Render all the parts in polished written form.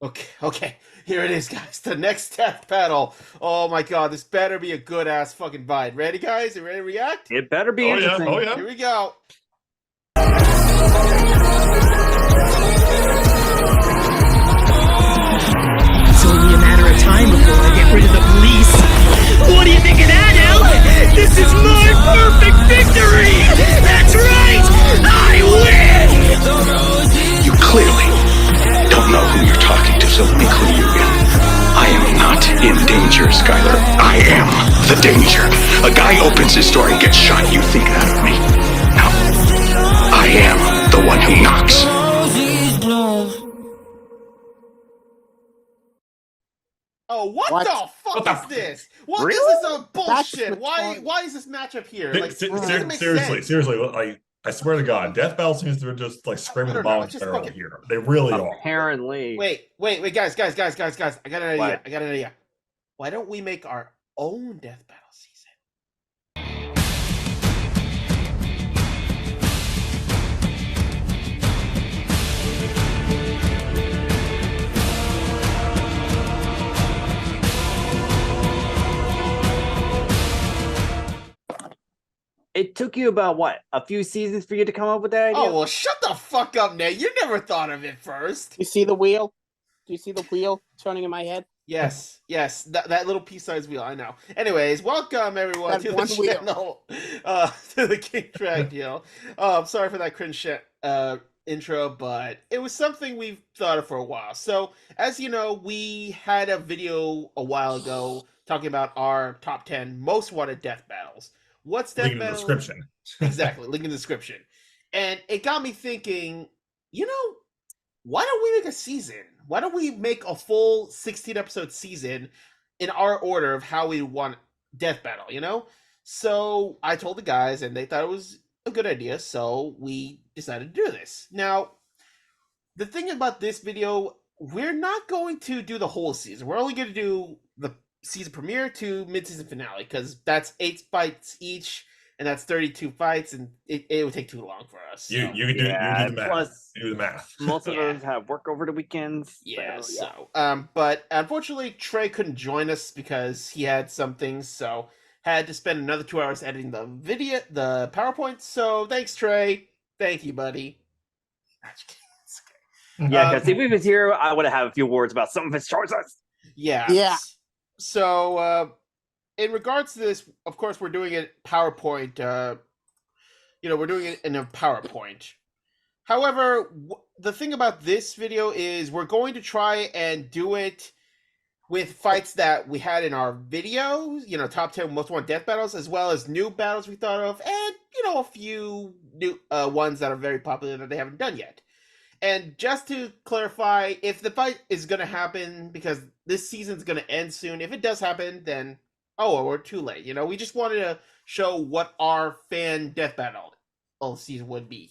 Okay, here it is, guys. The next death battle. Oh my god, this better be a good ass fucking fight. Ready, guys? You ready to react? It better be Oh yeah, interesting. oh yeah. Here we go. It's only a matter of time before I get rid of the police. What do you think of that, Elf? This is my perfect victory! That's right! I win! You clearly don't know who you're talking to, so let me clue you in. I am not in danger, Skylar. I am the danger. A guy opens his door and gets shot. You think that of me? No. I am the one who knocks. Oh, what What? the fuck What is the- this? What Really? is this That's bullshit? Why retarded. is this matchup here? Like, it doesn't make Seriously, sense. seriously. Like, I swear to God, Death Battle seems to be just like screaming I the don't know, bottom it's just barrel fucking- here. They really are. Apparently. Wait, guys. I got an idea. What? I got an idea. Why don't we make our own death battle season? It took you about what? A few seasons for you to come up with that idea? Oh well, shut the fuck up, Nate. You never thought of it first. You see the wheel? Do you see the wheel turning in my head? Yes, that little pea-sized wheel. I know. Anyways, welcome everyone That to the one wheel. channel, to the King Drag deal. I'm sorry for that cringe shit, intro, but it was something we've thought of for a while. So, as you know, we had a video a while ago talking about our top 10 most wanted death battles. What's death Link in the battle? description. Exactly, link in the description. And it got me thinking, why don't we make a season? Why don't we make a full 16-episode season in our order of how we want Death Battle, So I told the guys, and they thought it was a good idea, so we decided to do this. Now, the thing about this video, we're not going to do the whole season. We're only going to do the season premiere to mid-season finale, because that's 8 fights each, and that's 32 fights, and it would take too long for us. You so. can do the math. Plus, You do the math. most of Yeah. those have work over the weekends. Yeah, so, but unfortunately Trey couldn't join us because he had some things, so had to spend another 2 hours editing the PowerPoint. So thanks, Trey. Thank you, buddy. Yeah, because if he was here, I would have had a few words about some of his choices. Yeah. Yeah. So in regards to this, of course, we're doing it PowerPoint. We're doing it in a PowerPoint. However, the thing about this video is we're going to try and do it with fights that we had in our videos, top 10 most wanted death battles, as well as new battles we thought of, and, a few new ones that are very popular that they haven't done yet. And just to clarify, if the fight is going to happen, because this season's going to end soon, if it does happen, then, we're too late. We just wanted to show what our fan death battle season would be.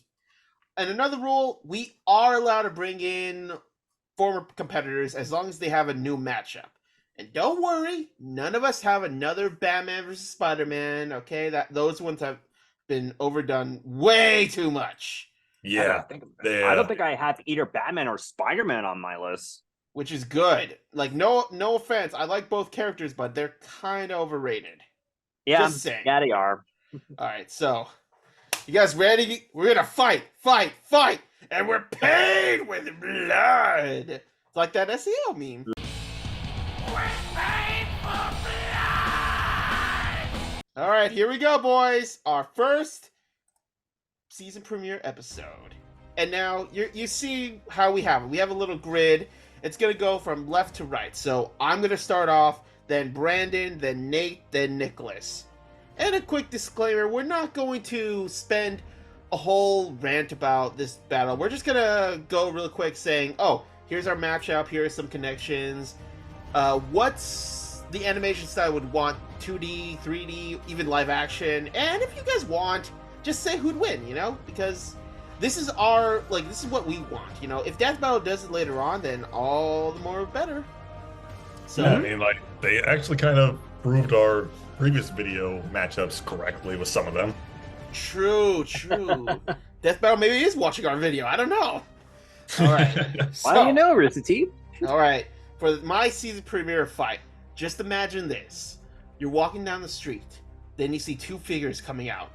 And another rule, we are allowed to bring in former competitors as long as they have a new matchup. And don't worry, none of us have another Batman versus Spider-Man, okay? Those ones have been overdone way too much. Yeah. I don't think I have either Batman or Spider-Man on my list. Which is good. Like, no offense, I like both characters, but they're kind of overrated. Yeah, Just saying. yeah, they are. Alright, so, you guys ready? We're gonna fight! And we're paid with blood! It's like that SEO meme. Alright, here we go, boys! Our first season premiere episode. And now, you see how we have it. We have a little grid. It's gonna go from left to right. So, I'm gonna start off, then Brandon, then Nate, then Nicholas. And a quick disclaimer, we're not going to spend a whole rant about this battle. We're just gonna go real quick saying, here's our matchup, here are some connections. What's the animation style would want? 2D, 3D, even live action. And if you guys want, just say who'd win, because this is this is what we want, If Death Battle does it later on, then all the more better. So, Yeah, I mean, they actually kind of proved our previous video matchups correctly with some of them. True. Death Battle maybe is watching our video. I don't know. All right. Why don't you know, Rista T? All right, for my season premiere fight, just imagine this: you're walking down the street, then you see two figures coming out.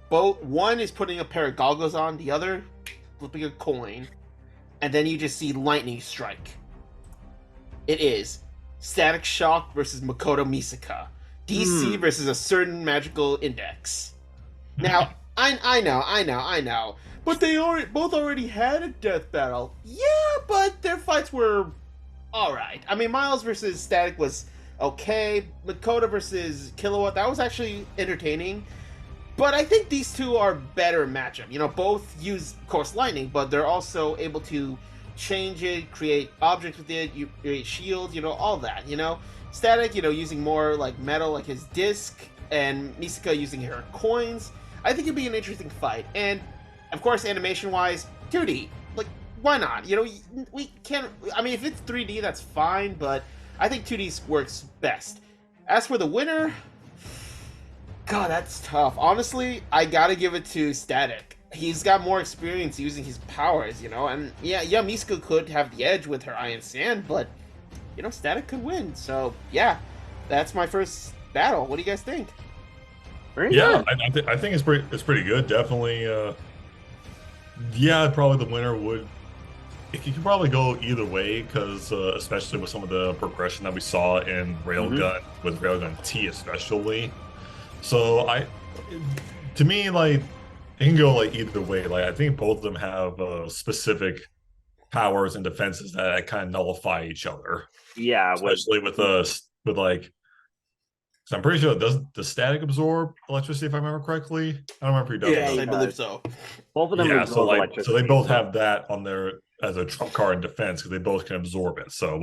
Both one is putting a pair of goggles on, the other flipping a coin, and then you just see lightning strike. It is Static Shock versus Makoto Misaka. DC versus a certain magical index. Now, I know. But they both already had a death battle. Yeah, but their fights were alright. I mean, Miles versus Static was okay. Makoto versus Kilowatt, that was actually entertaining. But I think these two are better matchup. You know, both use, of course, lightning, but they're also able to change it, create objects with it, you create shields, you know, all that, you know. Static, you know, using more like metal, like his disc, and Misaka using her coins. I think it'd be an interesting fight. And, of course, animation-wise, 2D. Like, why not? You know, we can't... I mean, if it's 3D, that's fine, but I think 2D works best. As for the winner... God, that's tough. Honestly, I gotta give it to Static. He's got more experience using his powers, you know? And, yeah, Misaka could have the edge with her Iron Sand, but, you know, Static could win. So, yeah, that's my first battle. What do you guys think? Yeah, I think it's pretty good. Definitely, yeah, probably the winner would. It could probably go either way because, especially with some of the progression that we saw in Railgun with Railgun T, especially. So to me, like, it can go like either way. Like, I think both of them have specific powers and defenses that kind of nullify each other. Yeah, especially with like. So I'm pretty sure does Static absorb electricity if I remember correctly? I don't remember if he does. Yes, Yeah, I believe so. Both of them absorb electricity. So they both have that on their as a trump card in defense because they both can absorb it. So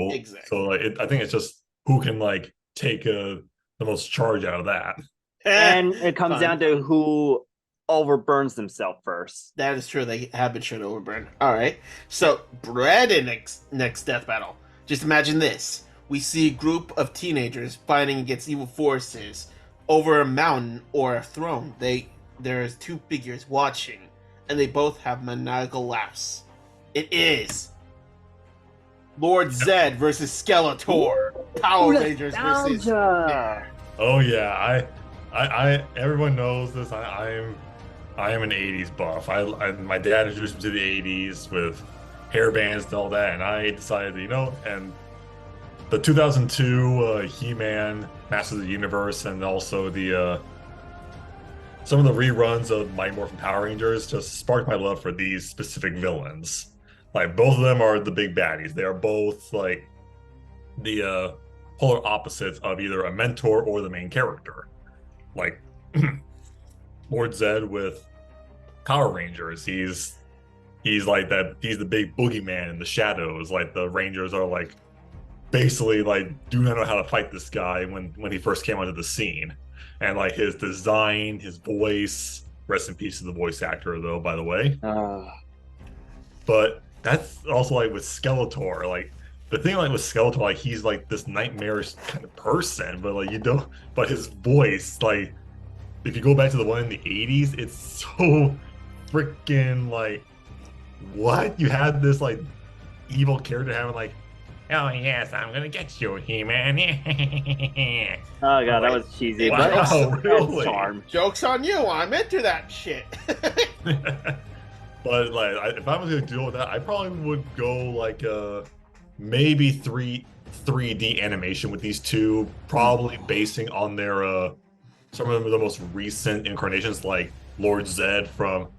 I think it's just who can like take the most charge out of that. And it comes down to who overburns themselves first. That is true. They have been shown to overburn. All right. So Brandon next death battle. Just imagine this. We see a group of teenagers fighting against evil forces over a mountain or a throne. There's two figures watching, and they both have maniacal laughs. It is Lord Zed versus Skeletor. Power Rangers versus. Oh yeah, I everyone knows this. I am an '80s buff. My dad introduced me to the '80s with hair bands and all that, and I decided, and the 2002 He-Man, Masters of the Universe, and also the some of the reruns of Mighty Morphin Power Rangers just sparked my love for these specific villains. Like, both of them are the big baddies. They are both like the polar opposites of either a mentor or the main character. Like Lord Zed with Power Rangers, he's like that. He's the big boogeyman in the shadows. Like, the Rangers are like basically like do not know how to fight this guy when he first came onto the scene. And like his design, his voice, rest in peace to the voice actor though, by the way. But that's also like with Skeletor. Like, the thing like with Skeletor, like, he's like this nightmarish kind of person, but like but his voice, like, if you go back to the one in the 80s, it's so freaking like, what? You had this like evil character having like, oh yes, I'm gonna get you, He-Man. Oh god, that was cheesy. Wow, but really? Charm. Joke's on you. I'm into that shit. But like, if I was gonna deal with that, I probably would go like maybe 3D animation with these two, probably basing on their some of the most recent incarnations, like Lord Zed from,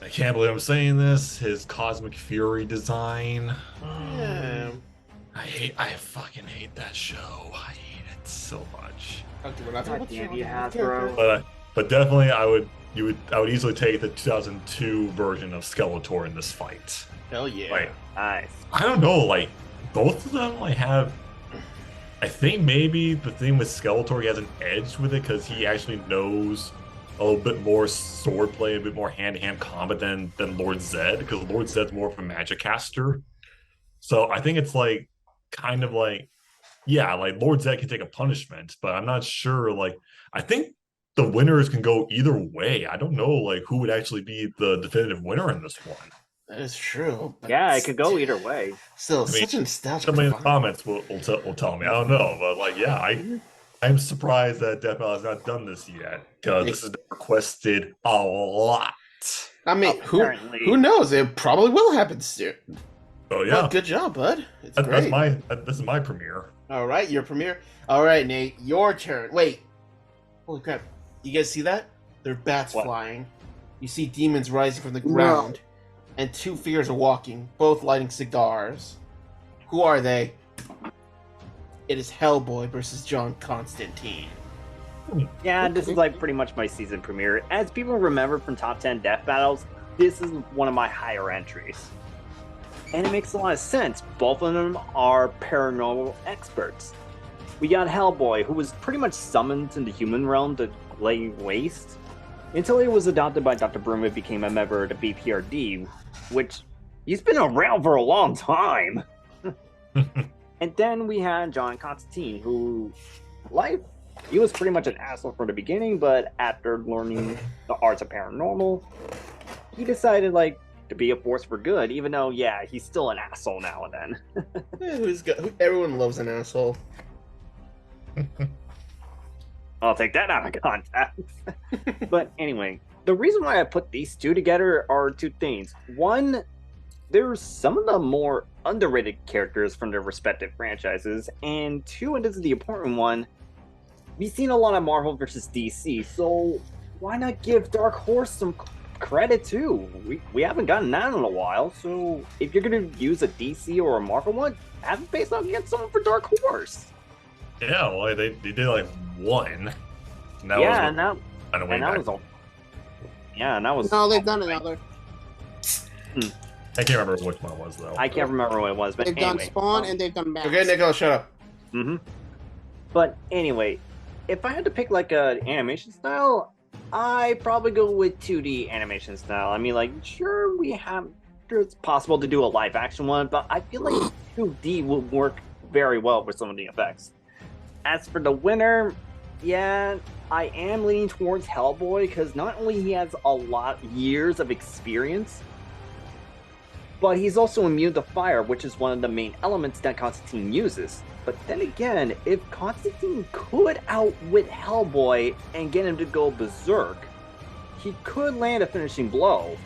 I can't believe I'm saying this, his Cosmic Fury design. Yeah. I fucking hate that show. I hate it so much. Okay, we're not talking about Damn you, you, Hasbro. But definitely, I would easily take the 2002 version of Skeletor in this fight. Hell yeah. Like, Nice. I don't know, like, both of them like have. I think maybe the thing with Skeletor, he has an edge with it because he actually knows a little bit more swordplay, a bit more hand-to-hand combat than Lord Zed, because Lord Zed's more of a magic caster. So I think it's like kind of like, yeah, like Lord Zed can take a punishment, but I'm not sure. Like, I think the winners can go either way. I don't know like who would actually be the definitive winner in this one. That is true. But Yeah, it could go either way. Still, I mean, such a nostalgic. Somebody in the fun. comments will tell me. I don't know, but like, yeah, I'm surprised that Death Battle has not done this yet because this has been requested a lot. I mean, Apparently. who knows? It probably will happen soon. So yeah, But good job, bud. It's great. This is my premiere. All right, your premiere. All right, Nate, your turn. Wait. Holy crap. You guys see that? There are bats What? flying. You see demons rising from the ground. And two figures are walking, both lighting cigars. Who are they? It is Hellboy versus John Constantine. Yeah, this is like pretty much my season premiere. As people remember from top 10 death battles, this is one of my higher entries. And it makes a lot of sense. Both of them are paranormal experts. We got Hellboy, who was pretty much summoned to the human realm to lay waste, until he was adopted by Dr. Broom and became a member of the BPRD, which he's been around for a long time. And then we had John Constantine, who, he was pretty much an asshole from the beginning, but after learning the arts of paranormal, he decided, to be a force for good, even though, yeah, he's still an asshole now and then. Everyone loves an asshole. I'll take that out of context. But anyway, the reason why I put these two together are two things. One, there's some of the more underrated characters from their respective franchises, and two, and this is the important one, we've seen a lot of Marvel versus DC, so why not give Dark Horse some credit too? We haven't gotten that in a while, so if you're going to use a DC or a Marvel one, have it based off against someone for Dark Horse. Yeah, well, they did one. And that Yeah, was and that was all. Yeah, and that was. No, they've done another. I can't remember which one it was though. I can't remember what it was, but They've anyway. done Spawn and they've done Max. Okay, Nicola, shut up. Mm-hmm. But anyway, if I had to pick an animation style, I probably go with 2D animation style. I mean, sure, it's possible to do a live action one, but I feel like 2D would work very well with some of the effects. As for the winner, yeah, I am leaning towards Hellboy because not only he has a lot years of experience, but he's also immune to fire, which is one of the main elements that Constantine uses. But then again, if Constantine could outwit Hellboy and get him to go berserk, he could land a finishing blow.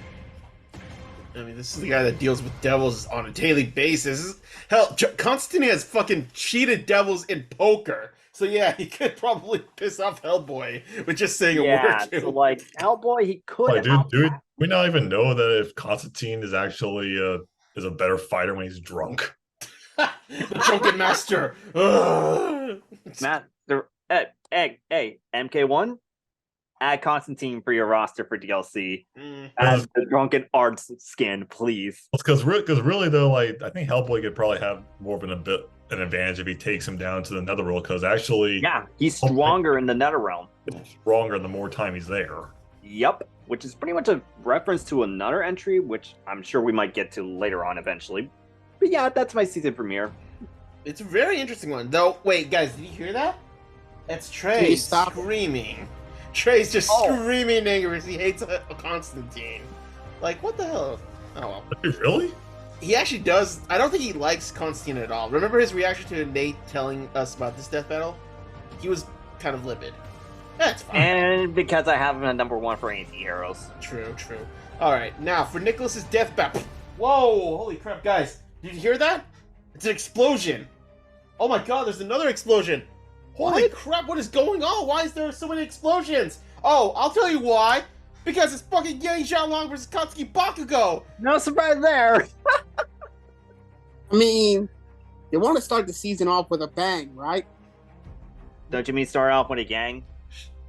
I mean, this is the guy that deals with devils on a daily basis. Hell, Constantine has fucking cheated devils in poker. So yeah, he could probably piss off Hellboy with just saying a word or two. So Hellboy, he could. Do we not even know that if Constantine is actually is a better fighter when he's drunk? The drunken master. Matt, hey, MK1, add Constantine for your roster for DLC. Add the drunken arts skin, please. Because really though, I think Hellboy could probably have more of an advantage if he takes him down to the Netherworld. Because actually, yeah, he's stronger in the Netherrealm. Stronger the more time he's there. Yep, which is pretty much a reference to another entry, which I'm sure we might get to later on eventually. But yeah, that's my season premiere. It's a very interesting one. Though, wait, guys, did you hear that? That's Trey screaming. Trey's just screaming anger because he hates a Constantine. What the hell? Oh, well. Really? He actually does. I don't think he likes Constantine at all. Remember his reaction to Nate telling us about this death battle? He was kind of livid. That's fine. And because I have him at #1 for anti-heroes. True. Alright, now for Nicholas's death battle. Whoa, holy crap, guys. Did you hear that? It's an explosion. Oh my god, there's another explosion. Holy crap, what is going on? Why is there so many explosions? Oh, I'll tell you why. Because it's fucking Yang Xiaolong versus Katsuki Bakugo. No surprise there. I mean, they want to start the season off with a bang, right? Don't you mean start off with a gang?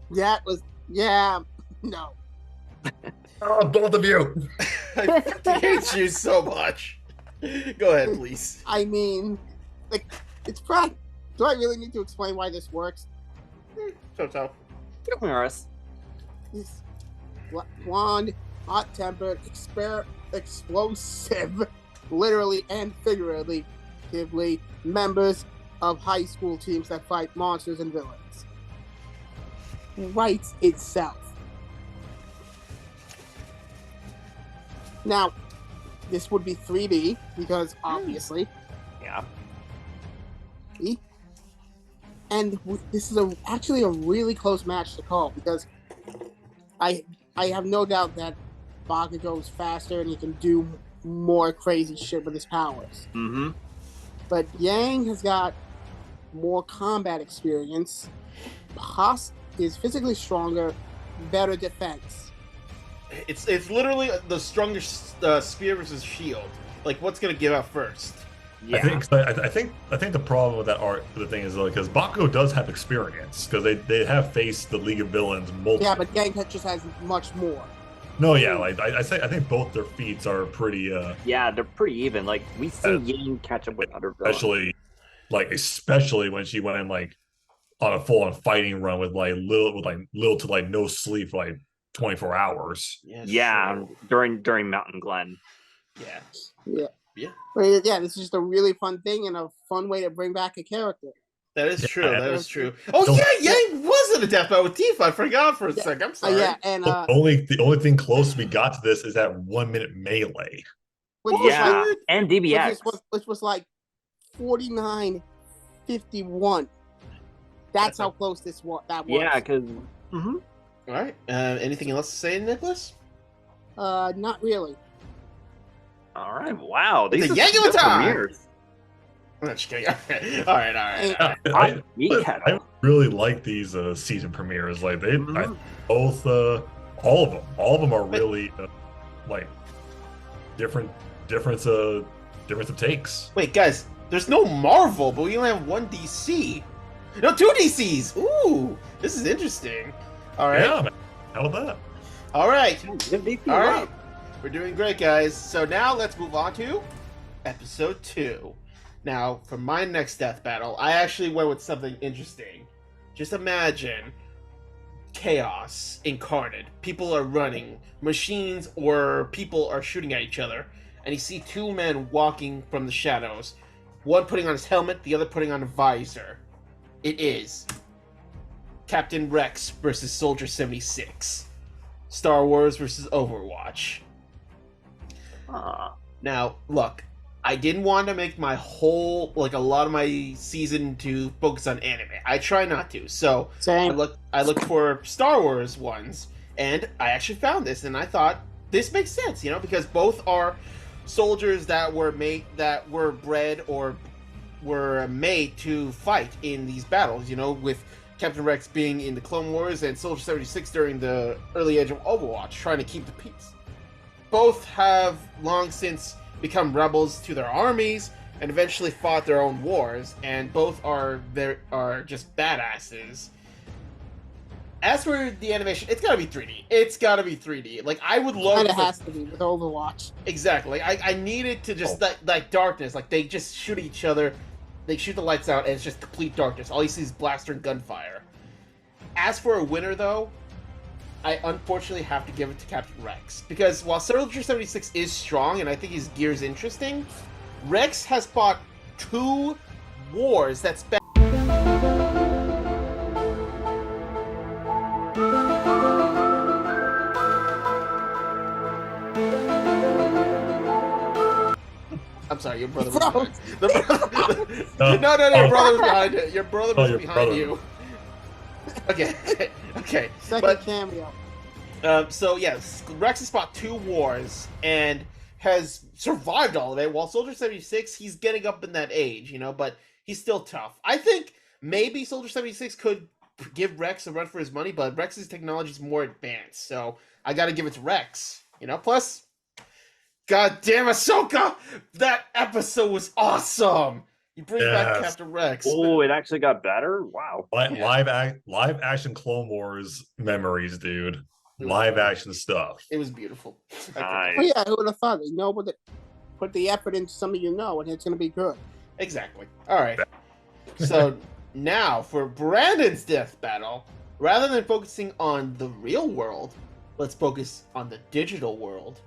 No. Oh, both of you. I hate you so much. Go ahead, please. I mean, it's practical. Do I really need to explain why this works? So. Humorous. This blonde, hot-tempered, explosive, literally and figuratively, members of high school teams that fight monsters and villains. Writes itself. Now, this would be 3D because obviously, Yeah. and this is actually a really close match to call because I have no doubt that Bakugo's faster and he can do more crazy shit with his powers. Mm-hmm. But Yang has got more combat experience, is physically stronger, better defense. It's literally the strongest spear versus shield. Like, what's gonna give out first? Yeah. I think the problem with that art, the thing is because Bakugo does have experience because they have faced the League of Villains multiple. Yeah, but Yang just has much more. No, yeah, like I think both their feats are pretty. Yeah, they're pretty even. Like we see Yang catch up with other villains. Especially when she went in like on a full-on fighting run with little to like no sleep for like 24 hours. Yeah, during Mountain Glen. Yeah. But yeah, this is just a really fun thing and a fun way to bring back a character. That is true. Yeah. That is true. Oh yeah, Yang was in a death battle with Tifa. I forgot for a second. I'm sorry. Yeah, and the only thing close we got to this is that 1 minute melee. And DBX, which was like 49-51. That's how close that was. Yeah, because. All right. Anything else to say, Nicholas? Not really. All right. Wow. These are Yang of the time. premieres. I'm just kidding. All right. I really like these season premieres. Like both all of them are really like different of takes. Wait, guys, there's no Marvel, but we only have one DC. No, 2 DCs. Ooh, this is interesting. All right. Yeah, man. How about that? All right. All right. We're doing great, guys. So now let's move on to episode 2. Now, for my next death battle, I actually went with something interesting. Just imagine chaos incarnate. People are running, machines or people are shooting at each other, and you see 2 men walking from the shadows. One putting on his helmet, the other putting on a visor. It is Captain Rex versus Soldier 76. Star Wars versus Overwatch. Now, look, I didn't want to make my whole, like, a lot of my season to focus on anime. I try not to. So Same. I looked for Star Wars ones, and I actually found this, and I thought this makes sense, because both are soldiers that were bred or were made to fight in these battles, with Captain Rex being in the Clone Wars and Soldier 76 during the early age of Overwatch, trying to keep the peace. Both have long since become rebels to their armies and eventually fought their own wars, and both are just badasses. As for the animation, it's gotta be 3D. It's gotta be 3D. Like, I would love. It has to be with Overwatch. Exactly. I needed to just like darkness. Like, they just shoot each other. They shoot the lights out, and it's just complete darkness. All you see is blaster and gunfire. As for a winner, though, I unfortunately have to give it to Captain Rex. Because while Soldier 76 is strong, and I think his gear is interesting, Rex has fought 2 wars that span... I'm sorry, your brother was behind. No, your brother was behind it. Your brother was behind you. Okay. Second cameo. So yes, Rex has fought 2 wars and has survived all of it. While Soldier 76, he's getting up in that age, but he's still tough. I think maybe Soldier 76 could give Rex a run for his money, but Rex's technology is more advanced, so I got to give it to Rex. Plus, goddamn Ahsoka, that episode was awesome. You bring back Captain Rex. Oh, it actually got better? Wow. Live action Clone Wars memories, dude. Live action stuff. It was beautiful. Nice. Oh yeah, who would have thought it? Put the effort into something and it's going to be good. Exactly. All right. So now for Brandon's death battle, rather than focusing on the real world, let's focus on the digital world.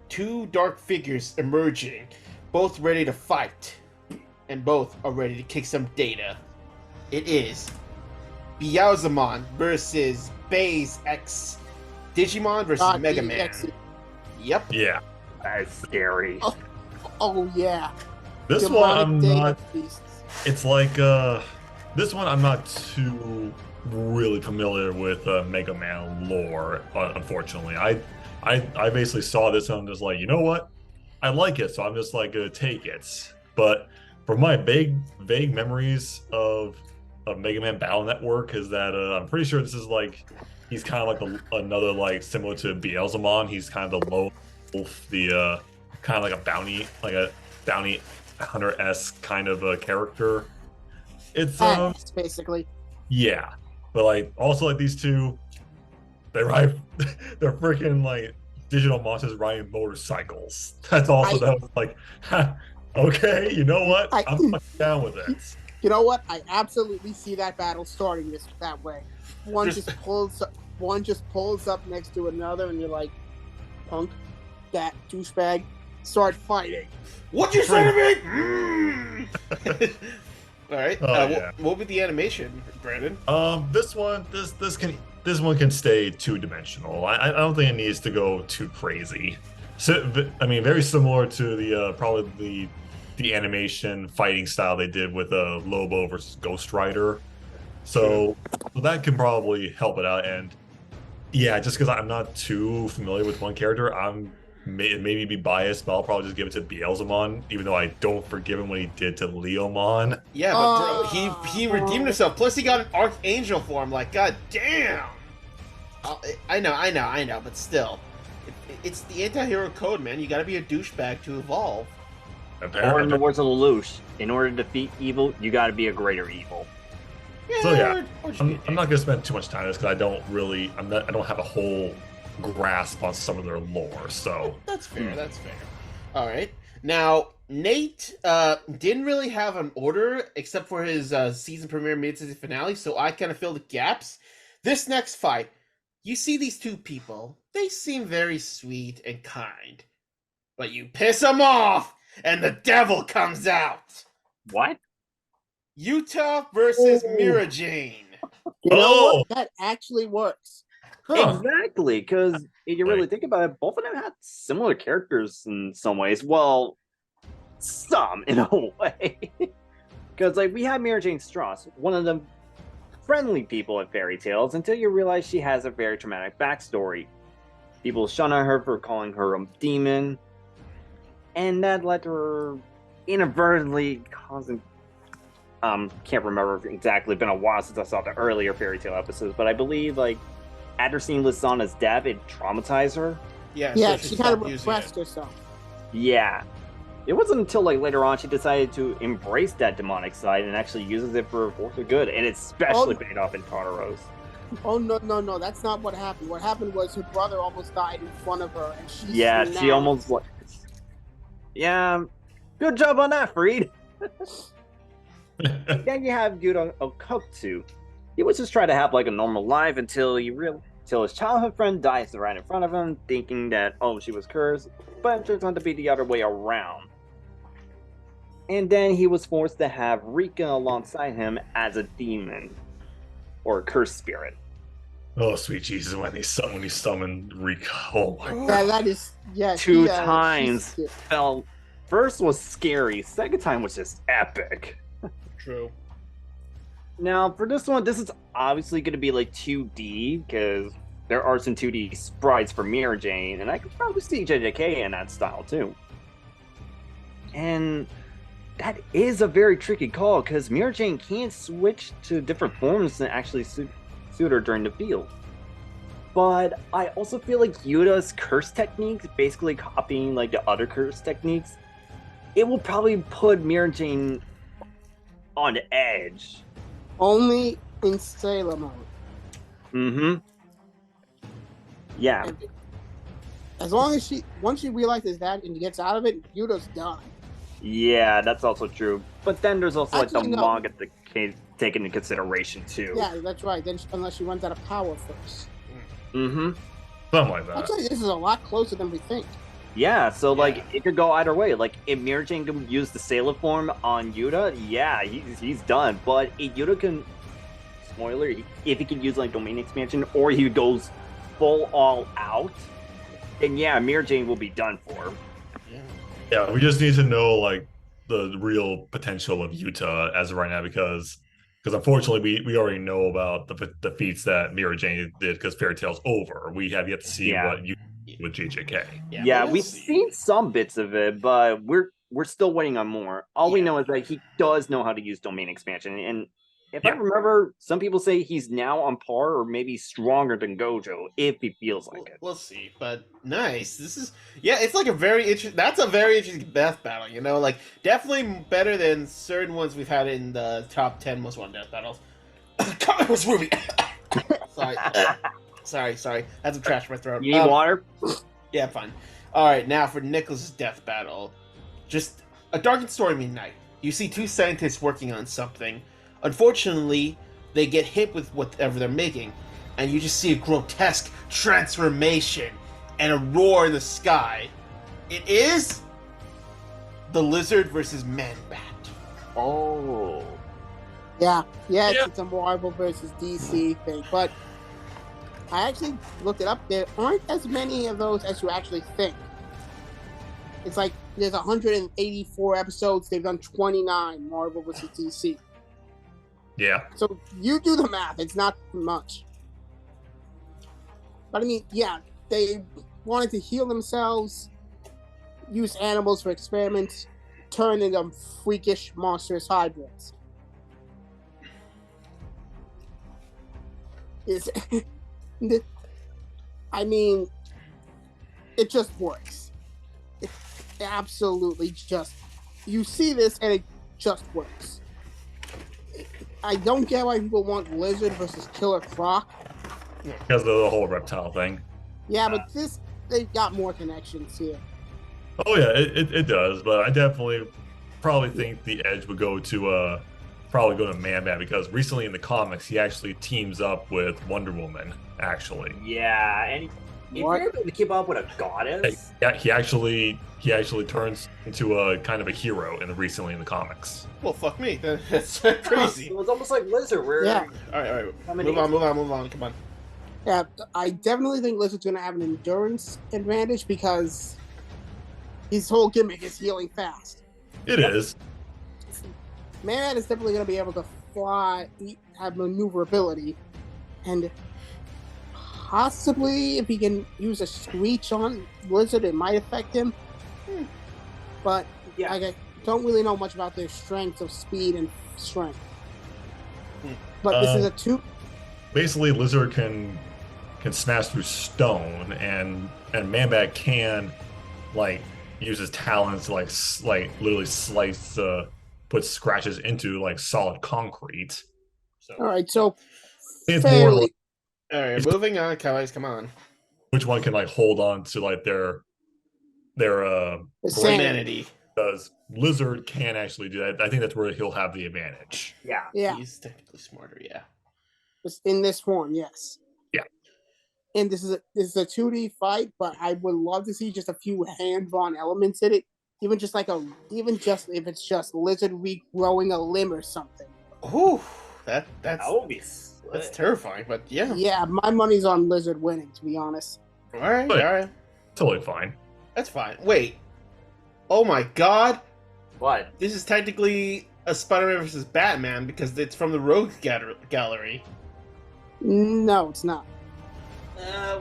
2 dark figures emerging, both ready to fight. And both are ready to kick some data. It is Beelzemon versus Baze X. Digimon versus Mega Man. DXE. Yep. Yeah. That is scary. Oh yeah. This one I'm Demonic not. beasts. It's like this one I'm not too really familiar with Mega Man lore. Unfortunately, I basically saw this and I'm just like, you know what? I like it, so I'm just like gonna take it. But from my vague memories of Mega Man Battle Network is that I'm pretty sure this is like he's kind of like another like similar to Beelzemon. He's kind of the low wolf, the kind of like a bounty hunter-esque kind of a character. It's Basically. yeah, but like also like these two, they ride they're freaking like digital monsters riding motorcycles. That's also that was like, okay, you know what? I'm down with it. You know what? I absolutely see that battle starting that way. One just pulls up next to another, and you're like, punk, that douchebag, start fighting. What'd you say to me? All right. Yeah. What would the animation, Brandon? This one can stay two-dimensional. I don't think it needs to go too crazy. So, I mean, very similar to the probably the animation fighting style they did with Lobo versus Ghost Rider. So that can probably help it out. And yeah, just because I'm not too familiar with one character, I'm maybe be biased, but I'll probably just give it to Beelzemon, even though I don't forgive him what he did to Leomon. Yeah, but bro, he redeemed himself. Plus, he got an Archangel form. Like, god damn. I know, but still, it's the anti-hero code, man. You got to be a douchebag to evolve. Or in the words of Lelouch, in order to defeat evil, you got to be a greater evil. Yeah, so yeah, I'm not gonna spend too much time on this because I don't have a whole grasp on some of their lore. So that's fair. That's fair. All right. Now Nate didn't really have an order except for his season premiere, mid-season finale. So I kind of filled the gaps. This next fight, you see these two people. They seem very sweet and kind, but you piss them off, and the devil comes out. What? Utah versus Mira Jane. You know what? That actually works. Huh. Exactly, because if you really think about it, both of them had similar characters in some ways. Well, some in a way. Because like we have Mira Jane Strauss, one of the friendly people at Fairy Tales, until you realize she has a very traumatic backstory. People shun on her for calling her a demon, and that led to her inadvertently causing can't remember exactly. It's been a while since I saw the earlier Fairy Tale episodes, but I believe like after seeing Lysana's death, it traumatized her. Yeah, yeah, so she kind of repressed herself. Yeah, it wasn't until like later on she decided to embrace that demonic side and actually uses it for the good, and it's especially paid off in Tartaros. Oh no, that's not what happened. What happened was her brother almost died in front of her, and she almost like. Yeah, good job on that, Freed. Then you have Yuta Okotsu. He was just trying to have like a normal life until his childhood friend dies right in front of him, thinking that she was cursed, but it turns out to be the other way around. And then he was forced to have Rika alongside him as a demon or a cursed spirit. Oh sweet Jesus! When he summoned Rika, oh my god! Yeah, that is Two times felt. First was scary. Second time was just epic. True. Now, for this one, this is obviously going to be like 2D, because there are some 2D sprites for Mira Jane, and I could probably see JJK in that style, too. And that is a very tricky call, because Mira Jane can't switch to different forms and actually suit her during the field. But I also feel like Yuta's curse techniques, basically copying like the other curse techniques, it will probably put Mira Jane on edge. Only in Sailor mode. Mm-hmm. Yeah. And as long as once she realizes that and gets out of it, Yuta's done. Yeah, that's also true. But then there's also Actually, like the manga to take into consideration too. Yeah, that's right. Then unless she runs out of power first. Mm-hmm. Something like that. Actually, this is a lot closer than we think. Yeah, so like it could go either way. Like if Mira Jane can use the Sailor form on Yuta, yeah, he's done. But if Yuta can, spoiler, if he can use like domain expansion or he goes full all out, then yeah, Mira Jane will be done for. Yeah, we just need to know like the real potential of Utah as of right now because unfortunately we already know about the feats that Mira Jane did because Fairy Tail's over. We have yet to see Yeah. what you with JJK. Yeah, Yeah, but we'll we've see. seen some bits of it, but we're still waiting on more. All we Yeah. know is that he does know how to use domain expansion, and if I Yeah. remember, some people say he's now on par or maybe stronger than Gojo if he feels like it. We'll see, but nice. This is it's like a very interesting. That's a very interesting death battle. You know, like definitely better than certain ones we've had in the top 10 most wanted death battles. Comment was Ruby. sorry. Had some trash in my throat. You need water? Yeah, fine. All right, now for Nicholas's death battle. Just a darkened stormy night. You see two scientists working on something. Unfortunately, they get hit with whatever they're making, and you just see a grotesque transformation and a roar in the sky. It is the lizard versus man-bat. Oh. Yeah, it's a Marvel versus DC thing, but I actually looked it up. There aren't as many of those as you actually think. It's like there's 184 episodes. They've done 29 Marvel versus DC. Yeah. So you do the math. It's not much. But I mean, yeah, they wanted to heal themselves, use animals for experiments, turn into freakish, monstrous hybrids. I mean, it just works. It absolutely just. You see this and it just works. I don't get why people want Lizard versus Killer Croc. Because of the whole reptile thing. Yeah, but they've got more connections here. Oh yeah, it does, but I definitely probably think the edge would go to Man-Bat because recently in the comics he actually teams up with Wonder Woman, actually. Yeah, and if you're able to keep up with a goddess. Yeah, he actually turns into a kind of a hero recently in the comics. Well, fuck me. That's crazy. It was almost like Lizard, where Yeah. All right. Move on. Come on. Yeah, I definitely think Lizard's going to have an endurance advantage because his whole gimmick is healing fast. It is. Man is definitely going to be able to fly, have maneuverability, and possibly if he can use a screech on Lizard, it might affect him. But Yeah. I don't really know much about their strengths of speed and strength. But this is a two. Basically, Lizard can smash through stone, and Man-Bat can like use his talons to like literally slice, put scratches into like solid concrete. So, All right, so it's more fairly. like All right, moving on, guys. Come on. which one can like hold on to like their Humanity. because Lizard can actually do that. I think that's where he'll have the advantage. Yeah, He's technically smarter. Yeah. in this form, yes. Yeah. And this is a 2D fight, but I would love to see just a few hand-drawn elements in it. Even just if it's just Lizard regrowing a limb or something. Ooh, that's would be that's terrifying. But yeah. Yeah, my money's on Lizard winning, to be honest. All right. But- All right. Totally fine. That's fine. Wait. Oh my God. What? This is technically a Spider-Man versus Batman because it's from the Rogue Gallery. No, it's not.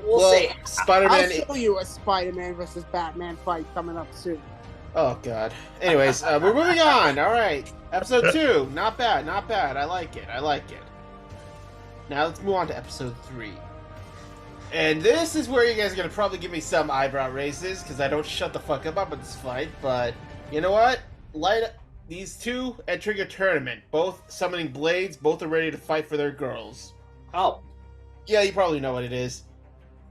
We'll see. I'll Spider-Man. show you a Spider-Man versus Batman fight coming up soon. Oh God. Anyways, we're moving on. All right, episode 2. Not bad. I like it. Now let's move on to episode 3. And this is where you guys are gonna probably give me some eyebrow raises because I don't shut the fuck up about this fight. But you know what? These two entering a tournament, both summoning blades, both are ready to fight for their girls. Oh. Yeah, you probably know what it is.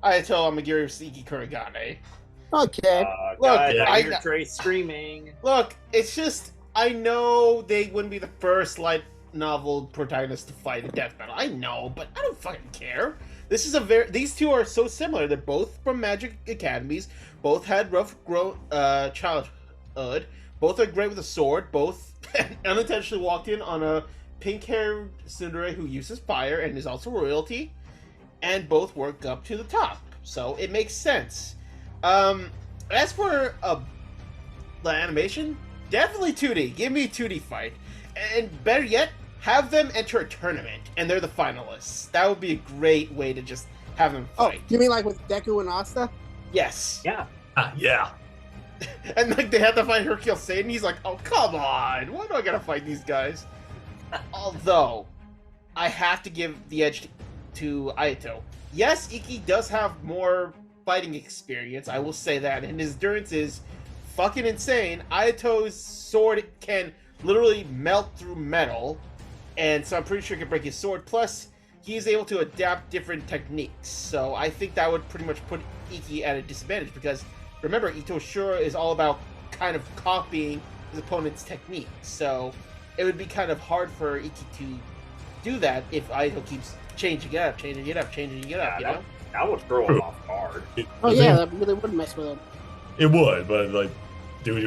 Ayato Amagiri Siki Kurigane. Okay. Look, I hear Trey screaming. Look, it's just I know they wouldn't be the first light novel protagonist to fight a death battle. I know, but I don't fucking care. This is these two are so similar. They're both from magic academies. Both had rough childhood. Both are great with a sword. Both unintentionally walked in on a pink-haired tsundere who uses fire and is also royalty. And both work up to the top. So it makes sense. As for the animation, definitely 2D. Give me a 2D fight, and better yet, have them enter a tournament, and they're the finalists. That would be a great way to just have them Oh, fight. you mean like with Deku and Asta? Yes. Yeah. Yeah. And like they have to fight Hercule Satan. He's like, oh come on, why do I gotta fight these guys? Although, I have to give the edge to Ayato. Yes, Iki does have more fighting experience. I will say that, and his endurance is fucking insane. Ayato's sword can literally melt through metal, and so I'm pretty sure it can break his sword. Plus, he is able to adapt different techniques. So I think that would pretty much put Iki at a disadvantage because remember, Itoshura is all about kind of copying his opponent's techniques. So it would be kind of hard for Iki to do that if Ayato keeps changing it up, you know? That would throw him off hard. Oh yeah, that really would mess with him. It would, but like, do we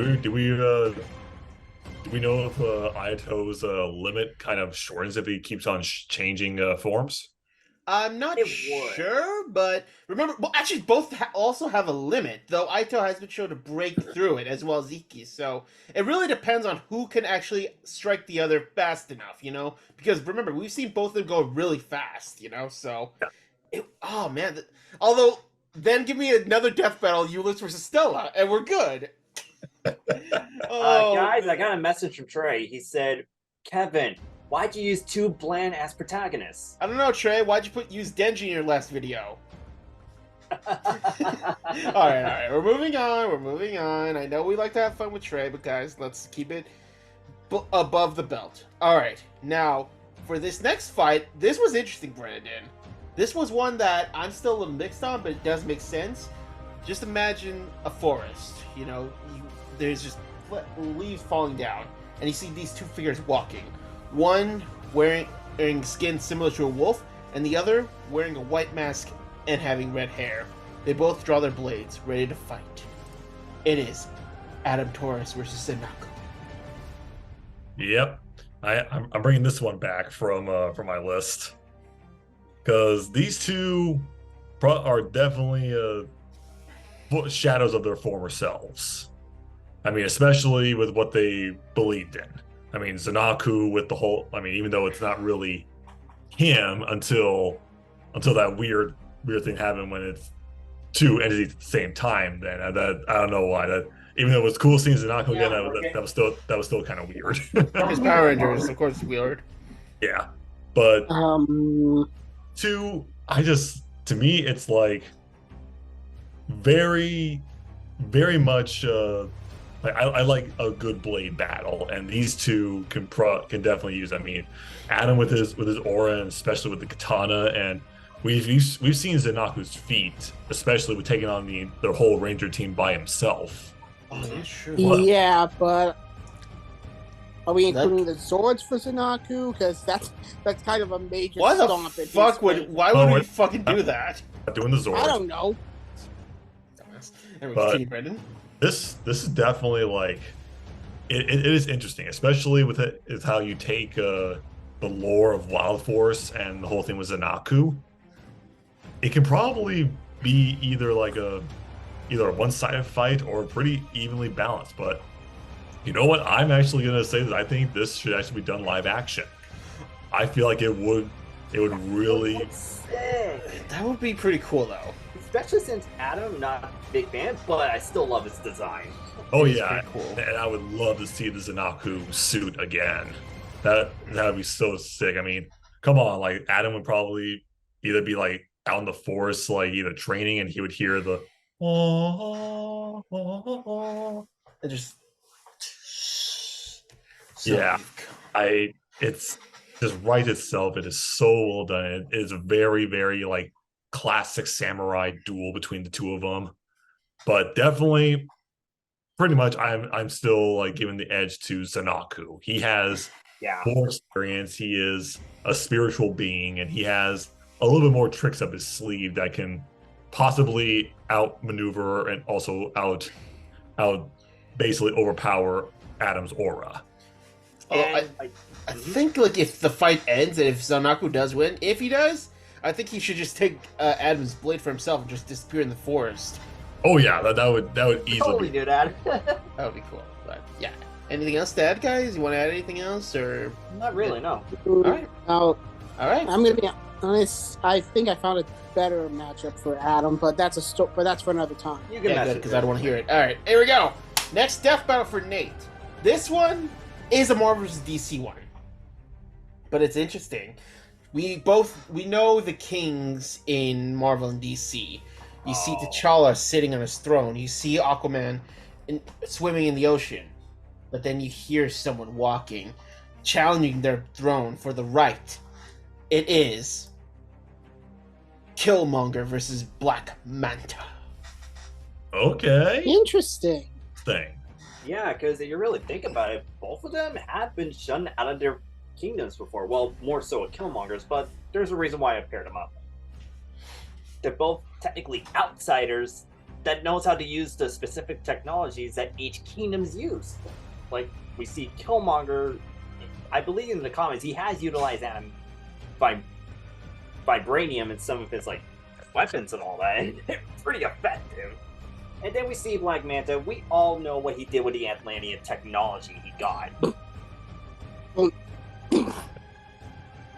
know if Ayato's limit kind of shortens if he keeps on changing forms? I'm not It would. sure, but remember, well, actually, both also have a limit, though Aito has been shown to break through it as well as Iki, so it really depends on who can actually strike the other fast enough, you know? Because remember, we've seen both of them go really fast, you know? So, oh man, although, then give me another death battle, Euless versus Stella, and we're good. Guys, I got a message from Trey. He said, Kevin, why'd you use two bland-ass protagonists? I don't know, Trey, why'd you use Denji in your last video? Alright, we're moving on. I know we like to have fun with Trey, but guys, let's keep it above the belt. Alright, now, for this next fight, this was interesting, Brandon. This was one that I'm still a little mixed on, but it does make sense. Just imagine a forest, you know, there's just leaves falling down, and you see these two figures walking. One wearing skin similar to a wolf, and the other wearing a white mask and having red hair. They both draw their blades, ready to fight. It is Adam Taurus versus Sennaku. Yep, I'm bringing this one back from my list because these two are definitely shadows of their former selves. I mean, especially with what they believed in. I mean, Zanaku with the whole. I mean, even though it's not really him until that weird thing happened when it's two entities at the same time. Then that I don't know why that. Even though it was cool seeing Zanaku again, that was still kind of weird. His Power Rangers, of course, weird. Yeah, but two. To me, it's like very, very much. I like a good blade battle, and these two can definitely use. I mean, Adam with his aura, and especially with the katana, and we've seen Zanaku's feat, especially with taking on their whole Ranger team by himself. Oh, that's true. Yeah, but are we including the swords for Zanaku? Because that's kind of a major Why the stomp. fuck why would we fucking do that? Not doing the Zord. I don't know. Anyway, But- continue, Brendan. This is definitely like it is interesting, especially with it is how you take the lore of Wild Force and the whole thing with Zanaku. It can probably be either a one-sided fight or pretty evenly balanced. But you know what? I'm actually gonna say that I think this should actually be done live action. I feel like it would really. That would be pretty cool, though. Especially since Adam, not a big fan, but I still love his design. Oh It is yeah, pretty cool. and I would love to see the Zanaku suit again. That would be so sick. I mean, come on, like Adam would probably either be like out in the forest, like either training, and he would hear the It just Yeah. It's just writes itself. It is so well done. It is a very, very like classic samurai duel between the two of them. But definitely, pretty much, I'm still like giving the edge to Zanaku. He has more experience. He is a spiritual being, and he has a little bit more tricks up his sleeve that can possibly outmaneuver and also out basically overpower Adam's aura. I think like if the fight ends and if Zanaku does win, if he does, I think he should just take Adam's blade for himself and just disappear in the forest. Oh yeah, that would easily Totally be. do that. That would be cool. But yeah. Anything else to add, guys? You want to add anything else, or Not really, no. right. Now, all right? I'm gonna be honest. I think I found a better matchup for Adam, but that's for another time. You can Yeah, mess good, with because it. I don't want to hear it. All right, here we go. Next death battle for Nate. This one is a Marvel vs. DC one, but it's interesting. We know the kings in Marvel and DC. You see T'Challa sitting on his throne. You see Aquaman swimming in the ocean, but then you hear someone walking, challenging their throne for the right. It is Killmonger versus Black Manta. Okay. Interesting. Thing. Yeah, because if you really think about it, both of them have been shunned out of their kingdoms before. Well, more so with Killmongers, but there's a reason why I paired them up. They're both technically outsiders that knows how to use the specific technologies that each kingdom's use. Like, we see Killmonger, I believe in the comics, he has utilized vibranium in some of his, like, weapons and all that, and they're pretty effective. And then we see Black Manta. We all know what he did with the Atlantean technology he got.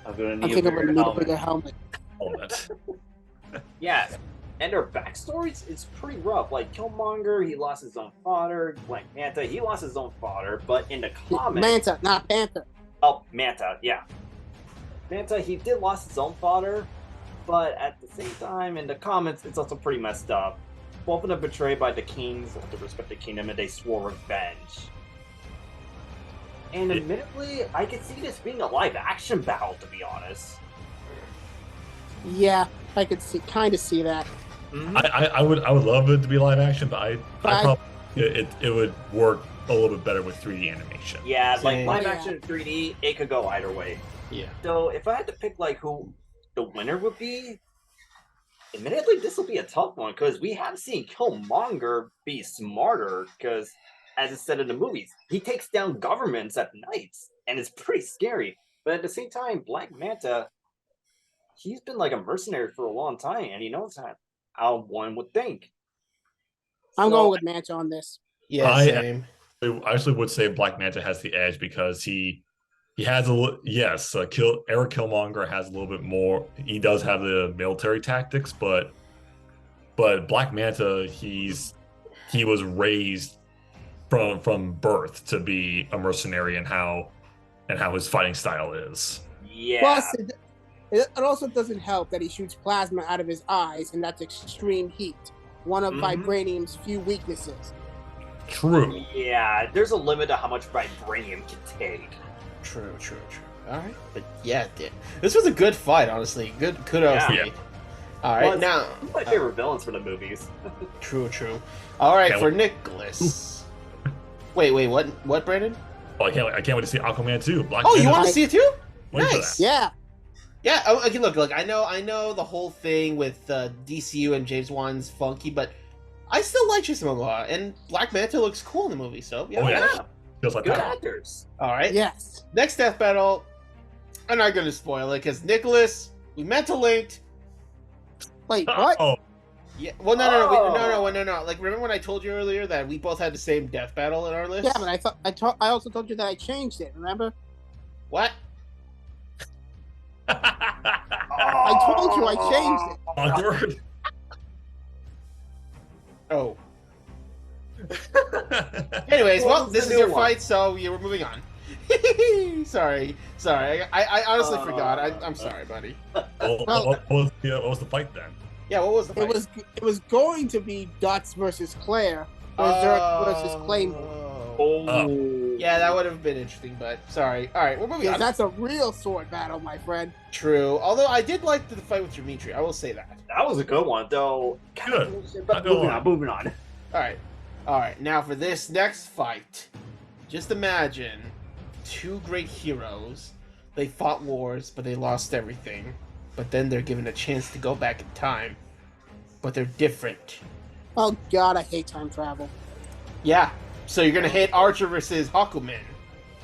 I'm gonna I need think I'm gonna need a helmet. bigger helmet. Helmet. Yeah, and their backstories is pretty rough. Like Killmonger, he lost his own father. Black Manta, he lost his own father. But in the comics, Manta, not Panther. oh, Manta, yeah, Manta, he did lost his own father, but at the same time, in the comics, it's also pretty messed up. Both of them betrayed by the kings of the respective kingdom, and they swore revenge. And admittedly, I could see this being a live-action battle, to be honest. Yeah, I could kind of see that. Mm-hmm. I would love it to be live action, but I Right. probably it would work a little bit better with 3D animation. Yeah, like Same. live Yeah. action 3D, it could go either way. Yeah. So if I had to pick like who the winner would be, admittedly this will be a tough one because we have seen Killmonger be smarter because, as it's said in the movies, he takes down governments at night and it's pretty scary. But at the same time, Black Manta, he's been like a mercenary for a long time and he knows how one would think. I'm So- going with Manta on this. Yeah, same. I actually would say Black Manta has the edge because he has Eric Killmonger has a little bit more. He does have the military tactics, but Black Manta he was raised from birth to be a mercenary and how his fighting style is. Yeah. Plus, it also doesn't help that he shoots plasma out of his eyes, and that's extreme heat. One of Mhm. Vibranium's few weaknesses. True. Yeah, there's a limit to how much vibranium can take. True. All right, but yeah, this was a good fight, honestly. Good kudos, Yeah. Nate. All right, Well, now One of my favorite villains for the movies. true. All right, Can't for wait. Nicholas. Wait, what, Brandon? Oh, I can't wait to see Aquaman 2. Black Oh, you Manta. want to see it too? Wait for Nice. that. Yeah, Yeah. Okay, look. I know the whole thing with DCU and James Wan's funky, but I still like Jason Momoa, and Black Manta looks cool in the movie. So yeah. Oh, yeah. Yeah, Feels like good that. actors. All right. yes. Next death battle. I'm not going to spoil it because Nicholas, we meant to link. Wait, what? Oh, Yeah. Well, no. Like, remember when I told you earlier that we both had the same death battle in our list? Yeah, but I also told you that I changed it. Remember? What? I told you I changed it. awkward. Oh. Anyways, well, What was this the is new your one? fight, so yeah, we're moving on. sorry. I honestly forgot. I'm sorry, buddy. What was the fight then? Yeah, what was the fight? It was going to be Dots versus Claire, Berserk versus Claymore. Oh. Yeah, that would have been interesting, but sorry. All right, we're moving Because on. that's a real sword battle, my friend. True. Although I did like the fight with Dimitri, I will say that. That was a good one, though. Good. But moving on. All right. Now for this next fight, just imagine two great heroes. They fought wars, but they lost everything. But then they're given a chance to go back in time. But they're different. Oh God, I hate time travel. Yeah. So you're gonna hit Archer versus Hakumen.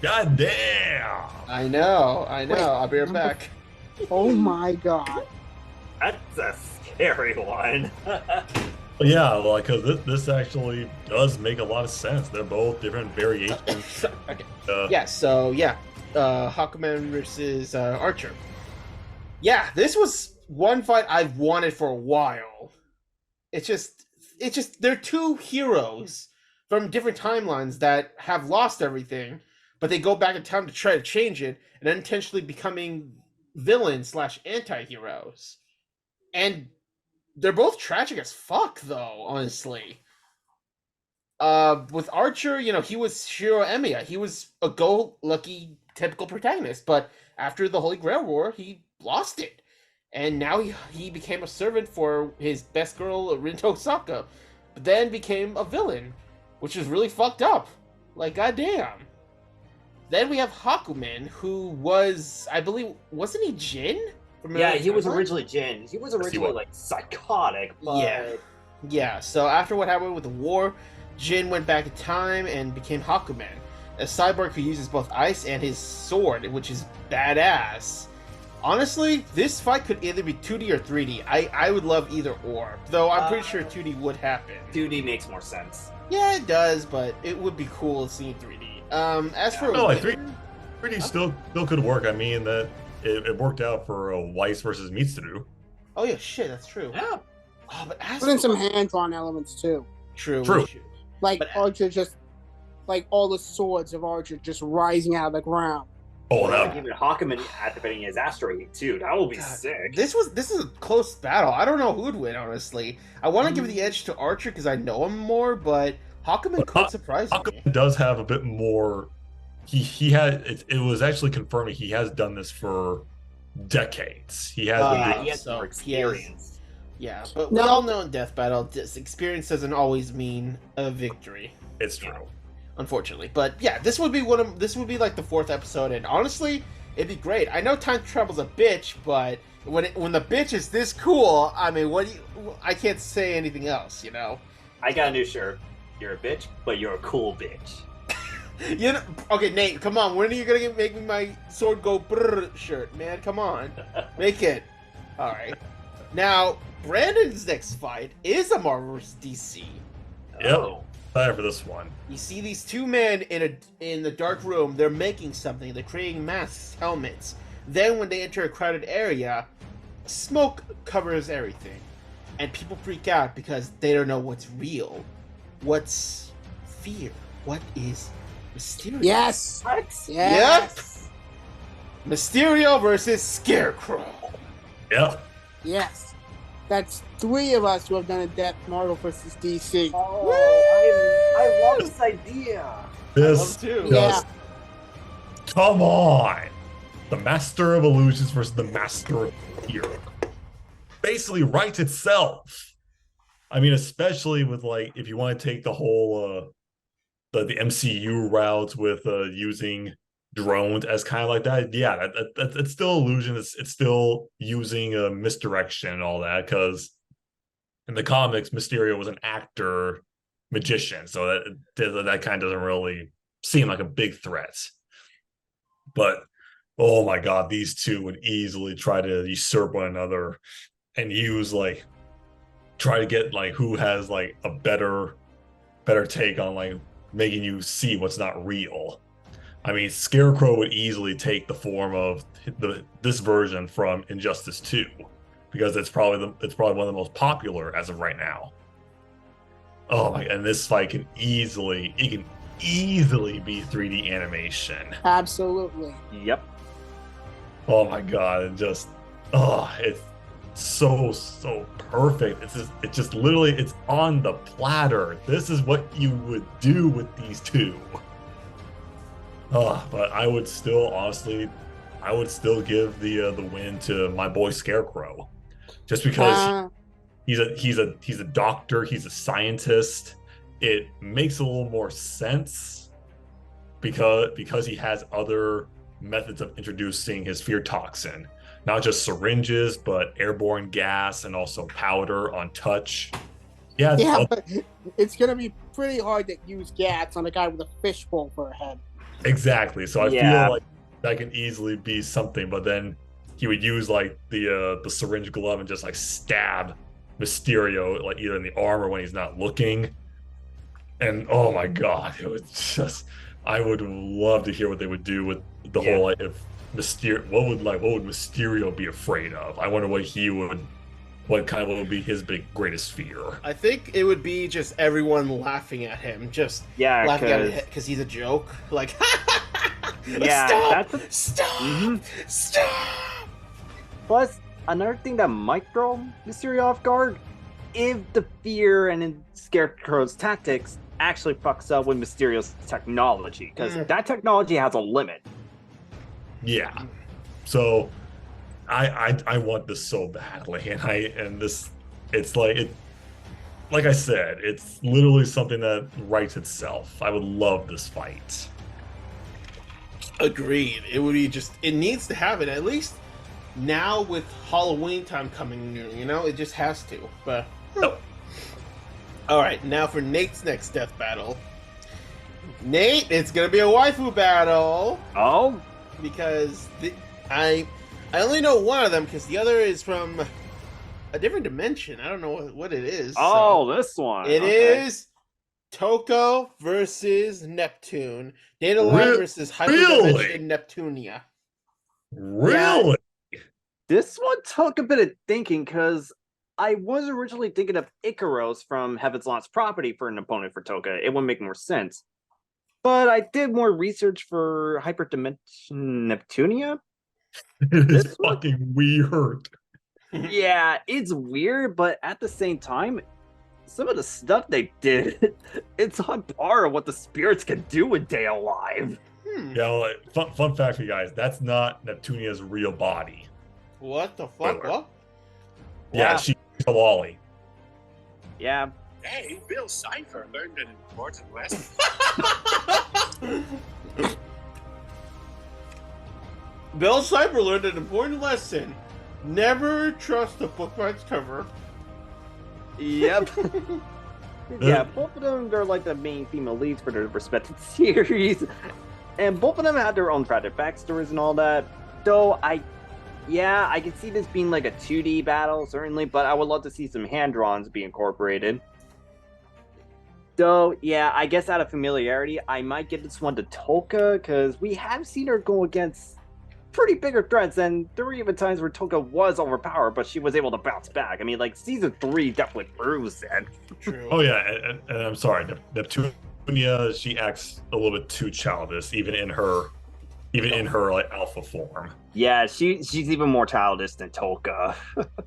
God damn. I know. Wait, I'll be right number- back. Oh my God. That's a scary one. Yeah, like because this actually does make a lot of sense. They're both different variations. Okay. Uh, Yeah. So yeah, Hawkman versus Archer. Yeah, this was one fight I've wanted for a while. It's just they're two heroes from different timelines that have lost everything, but they go back in time to try to change it and unintentionally becoming villains slash anti-heroes. And they're both tragic as fuck, though, honestly. With Archer, he was Shiro Emiya. He was a go-lucky typical protagonist, but after the Holy Grail War, he lost it. And now he became a servant for his best girl, Rinto Saka, but then became a villain, which is really fucked up. Like, goddamn. Then we have Hakumen, who was, I believe, wasn't he Jin? Yeah, he was Timeline? originally Jin. He was originally like psychotic, but Yeah, so after what happened with the war, Jin went back in time and became Hakumen, a cyborg who uses both ice and his sword, which is badass. Honestly, this fight could either be 2D or 3D. I would love either or, though I'm pretty sure 2D would happen. 2D makes more sense. Yeah, it does, but it would be cool seeing 3D. As for no, like 3D still could work. I mean that it worked out for Weiss versus Mitsuru. Oh yeah, shit, that's true. Yeah. Oh, but as Put in for- some hand-drawn elements too. True. Like But- Archer just, like all the swords of Archer just rising out of the ground. Oh, Like that even Hawkman activating his asteroid too. That will be God, sick. This is a close battle. I don't know who would win, honestly. I want to give the edge to Archer because I know him more, but Hakumen could surprise me. Hakumen does have a bit more. He had it was actually confirming he has done this for decades. He has been Yeah, doing he has so more he has- experience. Yeah, but No. we all know in Death Battle, this experience doesn't always mean a victory, it's true. unfortunately. But yeah, this would be like the 4th episode, and honestly, it'd be great. I know time travel's a bitch, but when the bitch is this cool, I mean, I can't say anything else, I got a new shirt. You're a bitch, but you're a cool bitch. Okay, Nate, come on. When are you gonna make me my sword go brrr shirt, man? Come on, make it. All right. Now, Brandon's next fight is a Marvel vs. DC. Yep. Oh. Excited for this one. You see these two men in the dark room. They're making something. They're creating masks, helmets. Then, when they enter a crowded area, smoke covers everything, and people freak out because they don't know what's real. What's fear? What is Mysterio? Yes. What? Yes. Mysterio versus Scarecrow. Yep. Yes. That's 3 of us who have done a Death Marvel versus DC. Oh, I love this idea. This too. Yeah. just come on. The Master of Illusions versus the Master of Fear. Basically writes itself. I mean, especially with like if you want to take the whole the MCU route with using drones as kind of like that, yeah, it's still illusion. It's still using a misdirection and all that, because in the comics, Mysterio was an actor magician, so that kind of doesn't really seem like a big threat. But oh my god, these two would easily try to usurp one another and use like try to get like who has like a better take on like making you see what's not real. I mean, Scarecrow would easily take the form of this version from Injustice 2, because it's probably one of the most popular as of right now. Oh my! And this fight can easily be 3D animation. Absolutely. Yep. Oh my god! And just it's so perfect. It's just literally it's on the platter. This is what you would do with these two. But I would still give the win to my boy Scarecrow, just because he's a doctor, he's a scientist. It makes a little more sense because he has other methods of introducing his fear toxin, not just syringes, but airborne gas and also powder on touch. Yeah, but it's gonna be pretty hard to use gas on a guy with a fishbowl for a head. Exactly. So I Yeah. feel like that can easily be something, but then he would use like the syringe glove and just like stab Mysterio, like either in the arm or when he's not looking. And oh my god, it was just I would love to hear what they would do with the Yeah. whole like if Mysterio what would Mysterio be afraid of? I wonder what he would what would be his greatest fear. I think it would be just everyone laughing at him, just Yeah, laughing at him because because he's a joke. Like, Yeah, stop, that's stop, Mhm. stop. plus another thing that might throw Mysterio off guard if the fear and in Scarecrow's tactics actually fucks up with Mysterio's technology, because that technology has a limit. Yeah. So I want this so badly, and this it's like I said, it's literally something that writes itself. I would love this fight. Agreed. It would be just. It needs to happen at least now with Halloween time coming. You know, it just has to. But all right, now for Nate's next death battle. Nate, it's gonna be a waifu battle Oh, because I only know one of them because the other is from a different dimension. I don't know what it is. oh, this one. It Okay. is Toko versus Neptune. Data Line versus really? Hyperdimension Neptunia. Really? This one took a bit of thinking because I was originally thinking of Icaros from Heaven's Lost Property for an opponent for Toka. It would make more sense. But I did more research for Hyperdimension Neptunia. It is This one? fucking weird. Yeah, it's weird, but at the same time, some of the stuff they did, it's on par with what the spirits can do in Day Alive. Yeah, like, fun fact for you guys, that's not Neptunia's real body. What the fuck? Spoiler. What? Yeah, Wow. she's a lolly. Yeah, Hey, Bill Cipher learned an important lesson. Bill Cipher learned an important lesson. Never trust the book by its cover. yep. Yeah, both of them, they're like the main female leads for their respective series. And both of them had their own tragic backstories and all that. Though I can see this being like a 2D battle, certainly, but I would love to see some hand-drawns be incorporated. Though, yeah, I guess out of familiarity, I might give this one to Toka, because we have seen her go against pretty bigger threats, and there were even times where Toka was overpowered, but she was able to bounce back. I mean, like, Season 3 definitely proves that. True. Oh yeah, and I'm sorry, Neptunia, she acts a little bit too childish, even in her like alpha form. Yeah, she's even more childish than Toka.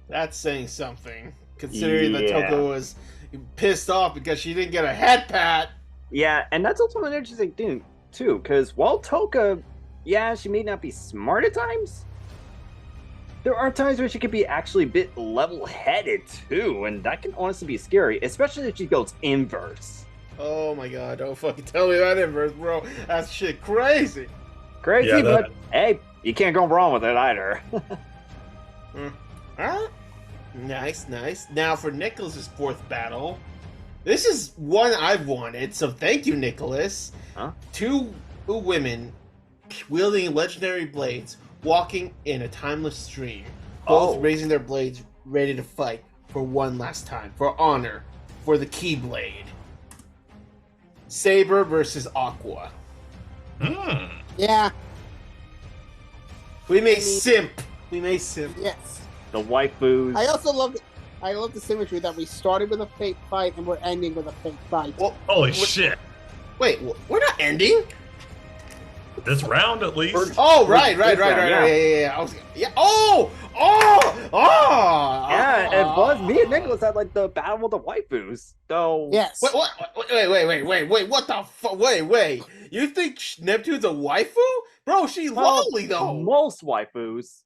That's saying something, considering that Yeah. Toko was pissed off because she didn't get a head pat. Yeah, and that's also an interesting thing, too, because while Toka, yeah, she may not be smart at times, there are times where she could be actually a bit level-headed, too, and that can honestly be scary, especially if she goes inverse. Oh my god, don't fucking tell me that inverse, bro. That's shit crazy. Crazy, Yeah, that- but hey, you can't go wrong with it either. Alright. Nice, nice. Now for Nicholas's fourth battle. This is one I've wanted, so thank you, Nicholas. Huh? Two women wielding legendary blades, walking in a timeless stream, both Oh. raising their blades, ready to fight for one last time, for honor, for the Keyblade. Saber versus Aqua. Hmm. Yeah, We may simp. We may simp. yes. The waifus. I also love the symmetry that we started with a fake fight and we're ending with a fake fight. Well, Holy what- shit! Wait, we're not ending? This round at least. Oh, right. Yeah. Yeah. I was, yeah. Oh! Yeah, and plus, me and Nicholas had like the battle with the waifus. Though, Yes. Wait, what the fuck? Wait. You think Neptune's a waifu? Bro, she's well, lolly, though. most waifus.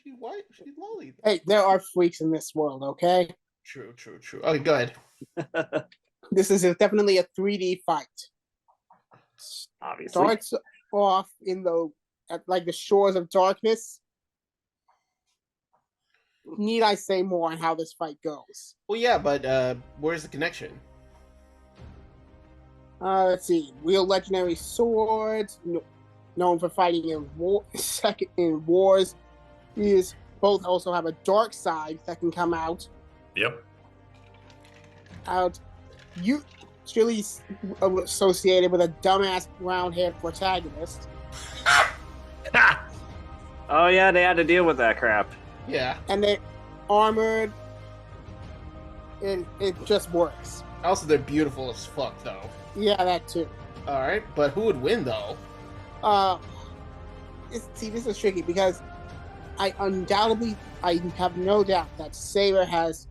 She's white. She's lolly. Hey, there are freaks in this world, okay? True. Okay, go ahead. This is definitely a 3D fight. Obviously. Starts off at like the shores of darkness. Need I say more on how this fight goes? Well, yeah, but where's the connection? Let's see. Wield legendary swords, known for fighting in wars. These both also have a dark side that can come out Yep. Out, you really associated with a dumbass brown-haired protagonist, Oh yeah, they had to deal with that crap. Yeah. and they armored. It just works. Also, they're beautiful as fuck, though. Yeah, that too. All right, but who would win though? See, this is tricky because I have no doubt that Saber has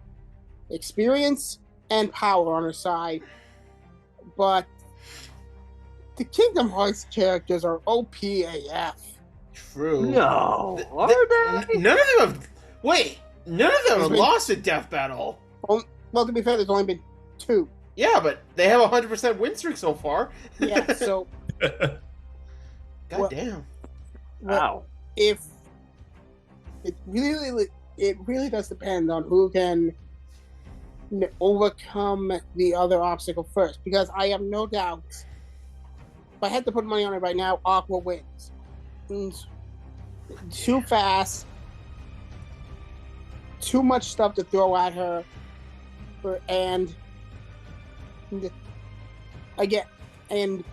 experience and power on her side, but the Kingdom Hearts characters are OP AF. True. No, are they? None of them have. Wait, none of them have Wait. lost a death battle. Well, to be fair, there's only been 2. Yeah, but they have a 100% win streak so far. Yeah, so God Well- damn. Wow. if it really does depend on who can overcome the other obstacle first, because I have no doubt, if I had to put money on it right now, Aqua wins. Too fast, too much stuff to throw at her, and again, and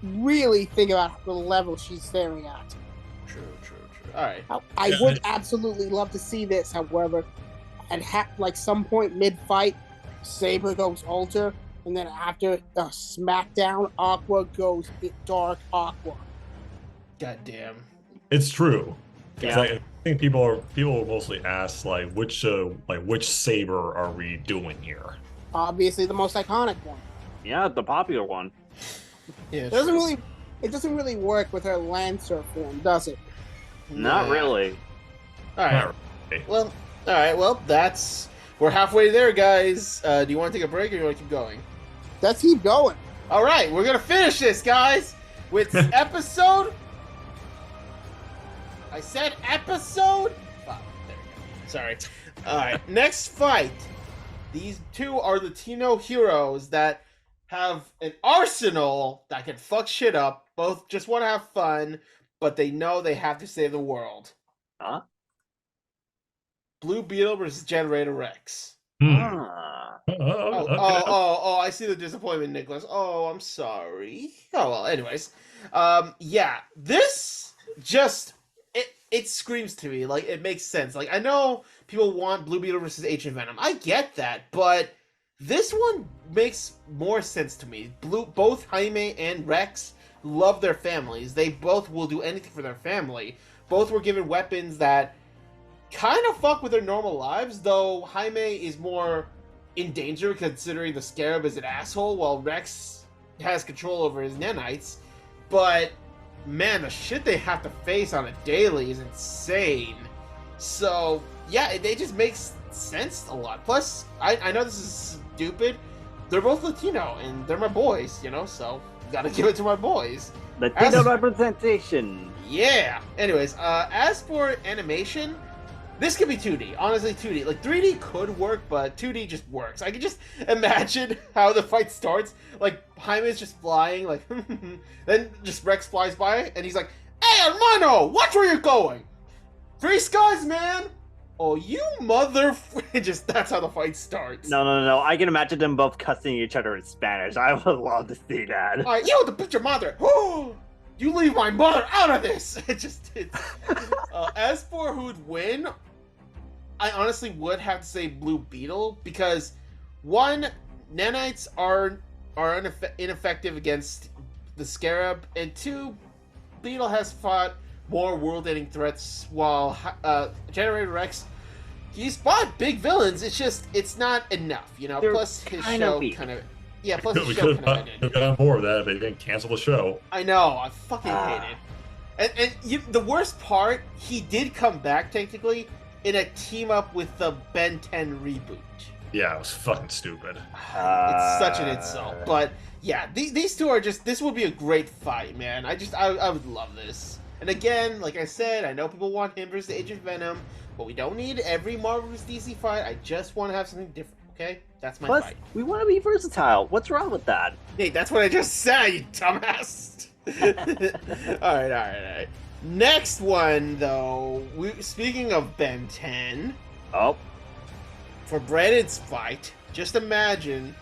really think about the level she's staring at. True. All right. I would absolutely love to see this, however, and like some point mid-fight, Saber goes Ultra, and then after the SmackDown, Aqua goes Dark Aqua. God damn. It's true. 'Cause Yeah. I think people mostly ask like which saber are we doing here? Obviously, the most iconic one. Yeah, the popular one. Yeah. It doesn't really work with her Lancer form, does it? Not really. All right. Not really. Well. All right. Well, we're halfway there, guys. Do you want to take a break or do you want to keep going? Let's keep going. All right, we're gonna finish this, guys, with episode. I said episode. Oh, there we go. Sorry. All right, next fight. These two are Latino heroes that have an arsenal that can fuck shit up. Both just want to have fun, but they know they have to save the world. Huh? Blue Beetle versus Generator Rex. Ah. Oh, I see the disappointment, Nicholas. Oh, I'm sorry. Oh, well, anyways. Yeah, this just, it screams to me, like, it makes sense. Like, I know people want Blue Beetle versus Ancient Venom. I get that, but this one makes more sense to me. Both Jaime and Rex love their families. They both will do anything for their family. Both were given weapons that kind of fuck with their normal lives, though Jaime is more in danger considering the Scarab is an asshole, while Rex has control over his nanites. But man, the shit they have to face on a daily is insane. So yeah, they just makes sense a lot. Plus, I know this is stupid. They're both Latino and they're my boys, so gotta give it to my boys. Latino representation. Yeah. Anyways, as for animation, this could be 2D. Honestly, 2D. Like, 3D could work, but 2D just works. I can just imagine how the fight starts. Like, Jaime's just flying, like, then just Rex flies by, and he's like, "Hey, hermano, watch where you're going! Three skies, man! Oh, you mother..." Just, that's how the fight starts. No. I can imagine them both cussing each other in Spanish. I would love to see that. Alright, you the bitch your mother! You leave my mother out of this! It's as for who'd win, I honestly would have to say Blue Beetle, because one, nanites are ineffective against the Scarab, and two, Beetle has fought more world-ending threats, while Generator Rex, he's fought big villains. It's not enough, They're Plus his kinda show weak. kind of. Yeah, plus We his show could kind have of ended. got more of that if they didn't cancel the show. I know, I fucking hate it. The worst part, he did come back technically in a team up with the Ben 10 reboot. Yeah, it was fucking stupid. It's such an insult. But yeah, these two are just, this would be a great fight, man. I would love this. And again, like I said, I know people want him versus Agent Venom, but we don't need every Marvel vs. DC fight. I just want to have something different, okay? That's my Plus, fight. we want to be versatile. What's wrong with that? Hey, that's what I just said, you dumbass. Alright. Next one, though. Speaking of Ben 10, Oh, for Brandon's fight, just imagine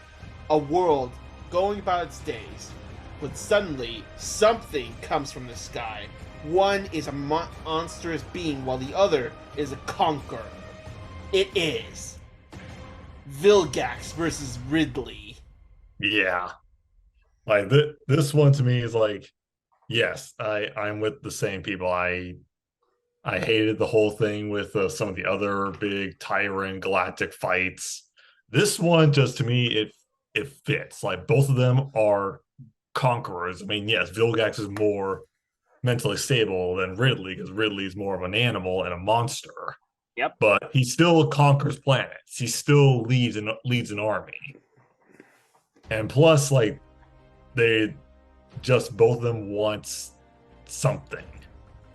a world going about its days, but suddenly something comes from the sky. One is a monstrous being, while the other is a conqueror. It is Vilgax versus Ridley. Yeah. Like this one to me is like, yes, I'm with the same people. I hated the whole thing with some of the other big tyrant galactic fights. This one just to me it fits. Like both of them are conquerors. I mean, yes, Vilgax is more mentally stable than Ridley because Ridley's more of an animal and a monster. Yep. But he still conquers planets. He still leads an army. And plus, like they just both of them want something.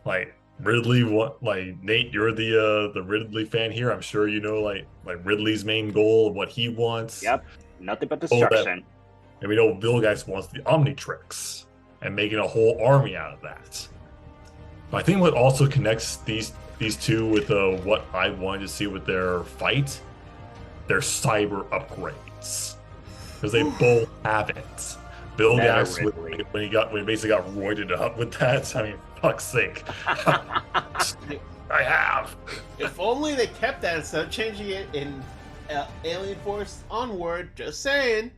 Like Ridley, like Nate, you're the Ridley fan here. I'm sure you know like Ridley's main goal of what he wants. Yep, nothing but destruction. And we know Vilgax wants the Omnitrix and making a whole army out of that. But I think what also connects these two with what I wanted to see with their fight, their cyber upgrades, because they both have it. Vilgax, when he basically got roided up with that, I mean, fuck's sake. I have. If only they kept that instead of changing it in Alien Force Onward, just saying.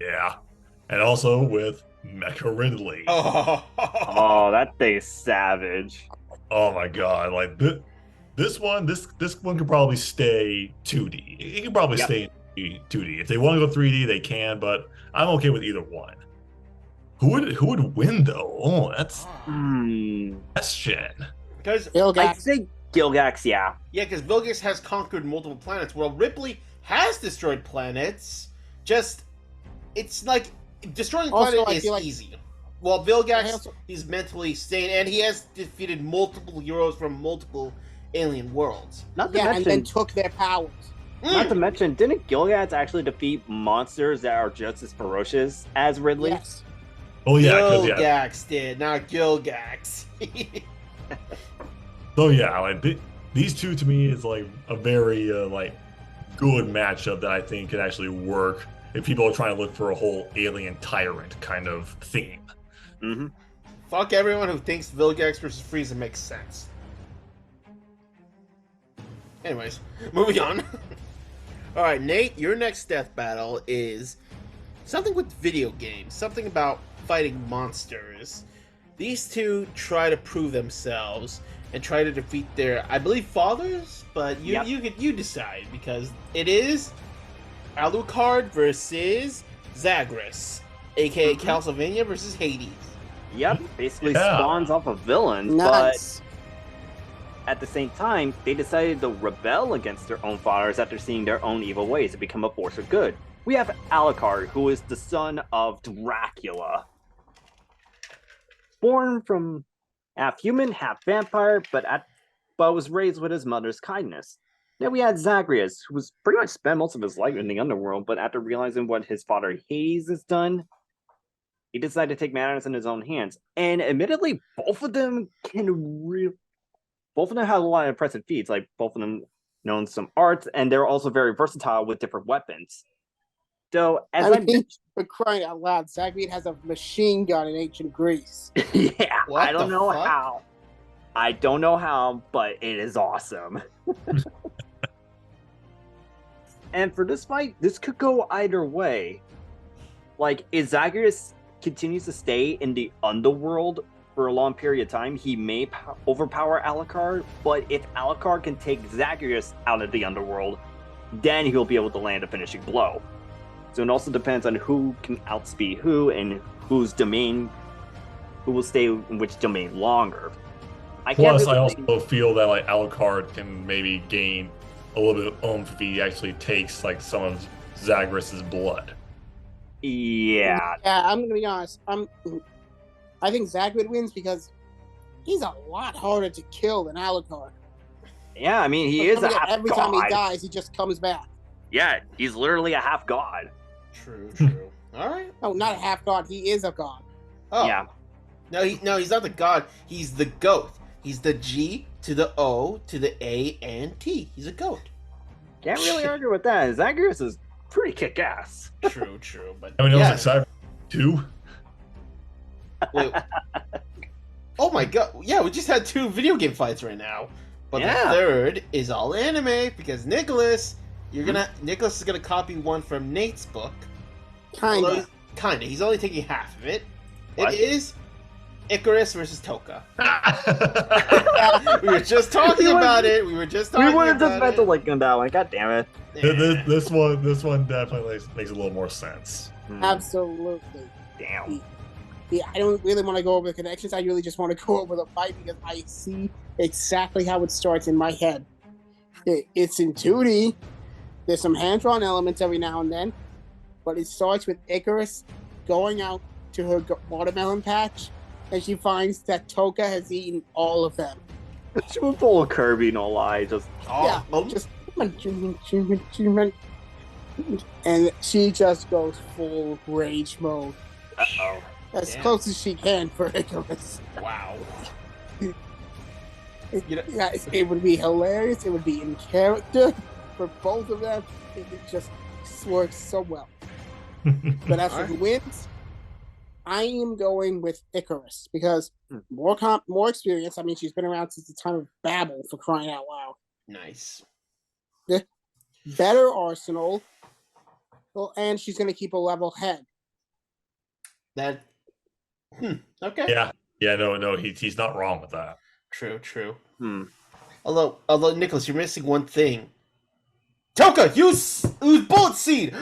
Yeah. And also with Mecha Ridley. Oh, that thing's savage. Oh my god, like this one could probably stay 2D. It could probably stay in 2D. If they want to go 3D, they can, but I'm okay with either one. Who would win though? Oh, that's question. Because I'd say Gilgax, yeah. Yeah, because Vilgax has conquered multiple planets, while Ripley has destroyed planets. Just, it's like destroying a planet is easy. While Vilgax, he's mentally sane, and he has defeated multiple heroes from multiple alien worlds. Not to mention, and then took their powers. Not to mention, didn't Gilgax actually defeat monsters that are just as ferocious as Ridley? Yes. Oh yeah, Gilgax did, not Gilgax. So yeah, like these two to me is like a very like good matchup that I think could actually work if people are trying to look for a whole alien tyrant kind of theme. Mm-hmm. Fuck everyone who thinks Vilgax versus Frieza makes sense. Anyways, moving on. Alright, Nate, your next death battle is something with video games. Something about fighting monsters. These two try to prove themselves and try to defeat their, I believe, fathers? But you decide, because it is Alucard versus Zagreus, aka Castlevania versus Hades. Yep, basically spawns off of villains, but at the same time, they decided to rebel against their own fathers after seeing their own evil ways and become a force for good. We have Alucard, who is the son of Dracula. Born from half human, half vampire, but was raised with his mother's kindness. Then we had Zagreus, who was pretty much spent most of his life in the underworld, but after realizing what his father Hades has done, he decided to take matters in his own hands. And admittedly, both of them have a lot of impressive feats. Like both of them know some arts, and they're also very versatile with different weapons. So, for crying out loud, Zagreus has a machine gun in ancient Greece. Yeah, I don't know how. I don't know how, but it is awesome. And for this fight, this could go either way. Like, if Zagreus continues to stay in the underworld for a long period of time, he may overpower Alucard, but if Alucard can take Zagreus out of the underworld, then he'll be able to land a finishing blow. So it also depends on who can outspeed who and who will stay in which domain longer. I also feel that like Alucard can maybe gain a little bit of oomph if he actually takes like some of Zagreus's blood. Yeah. Yeah, I'm gonna be honest. I think Zagreus wins because he's a lot harder to kill than Alucard. Yeah, I mean he is a half every god. Time he dies, he just comes back. Yeah, he's literally a half god. True. All right. No, not a half god. He is a god. Oh. Yeah. No, he's not the god. He's the goat. He's the G to the O to the A and T. He's a goat. Can't really argue with that. Zagreus is pretty kick-ass. True, but I mean, it was yeah. like Cyber 2. Wait. Oh my god! Yeah, we just had 2 video game fights right now, but Yeah. the third is all anime because Nicholas is gonna copy one from Nate's book. Kinda. Kinda. He's only taking half of it. What? It is Icarus versus Toka. We were just talking about it. We were just talking We would have about just meant it. to link on that one. God damn it. Yeah. This one definitely makes a little more sense. Absolutely. Damn. Yeah, I don't really want to go over the connections. I really just want to go over the fight because I see exactly how it starts in my head. It's in 2D. There's some hand-drawn elements every now and then, but it starts with Icarus going out to her watermelon patch, and she finds that Toka has eaten all of them. She would pull a Kirby, no lie. Just Oh, Just and she just goes full rage mode. uh-oh. As Damn. close as she can for Icarus. wow. Yeah, it would be hilarious. It would be in character for both of them. It would just work so well. But as for who wins, I am going with Icarus because more experience. I mean, she's been around since the time of Babel, for crying out loud. Nice. Better arsenal, well, and she's going to keep a level head. That. Okay. Yeah, no, he's not wrong with that. True. Hmm. Although Nicholas, you're missing one thing. Toka, use bullet seed.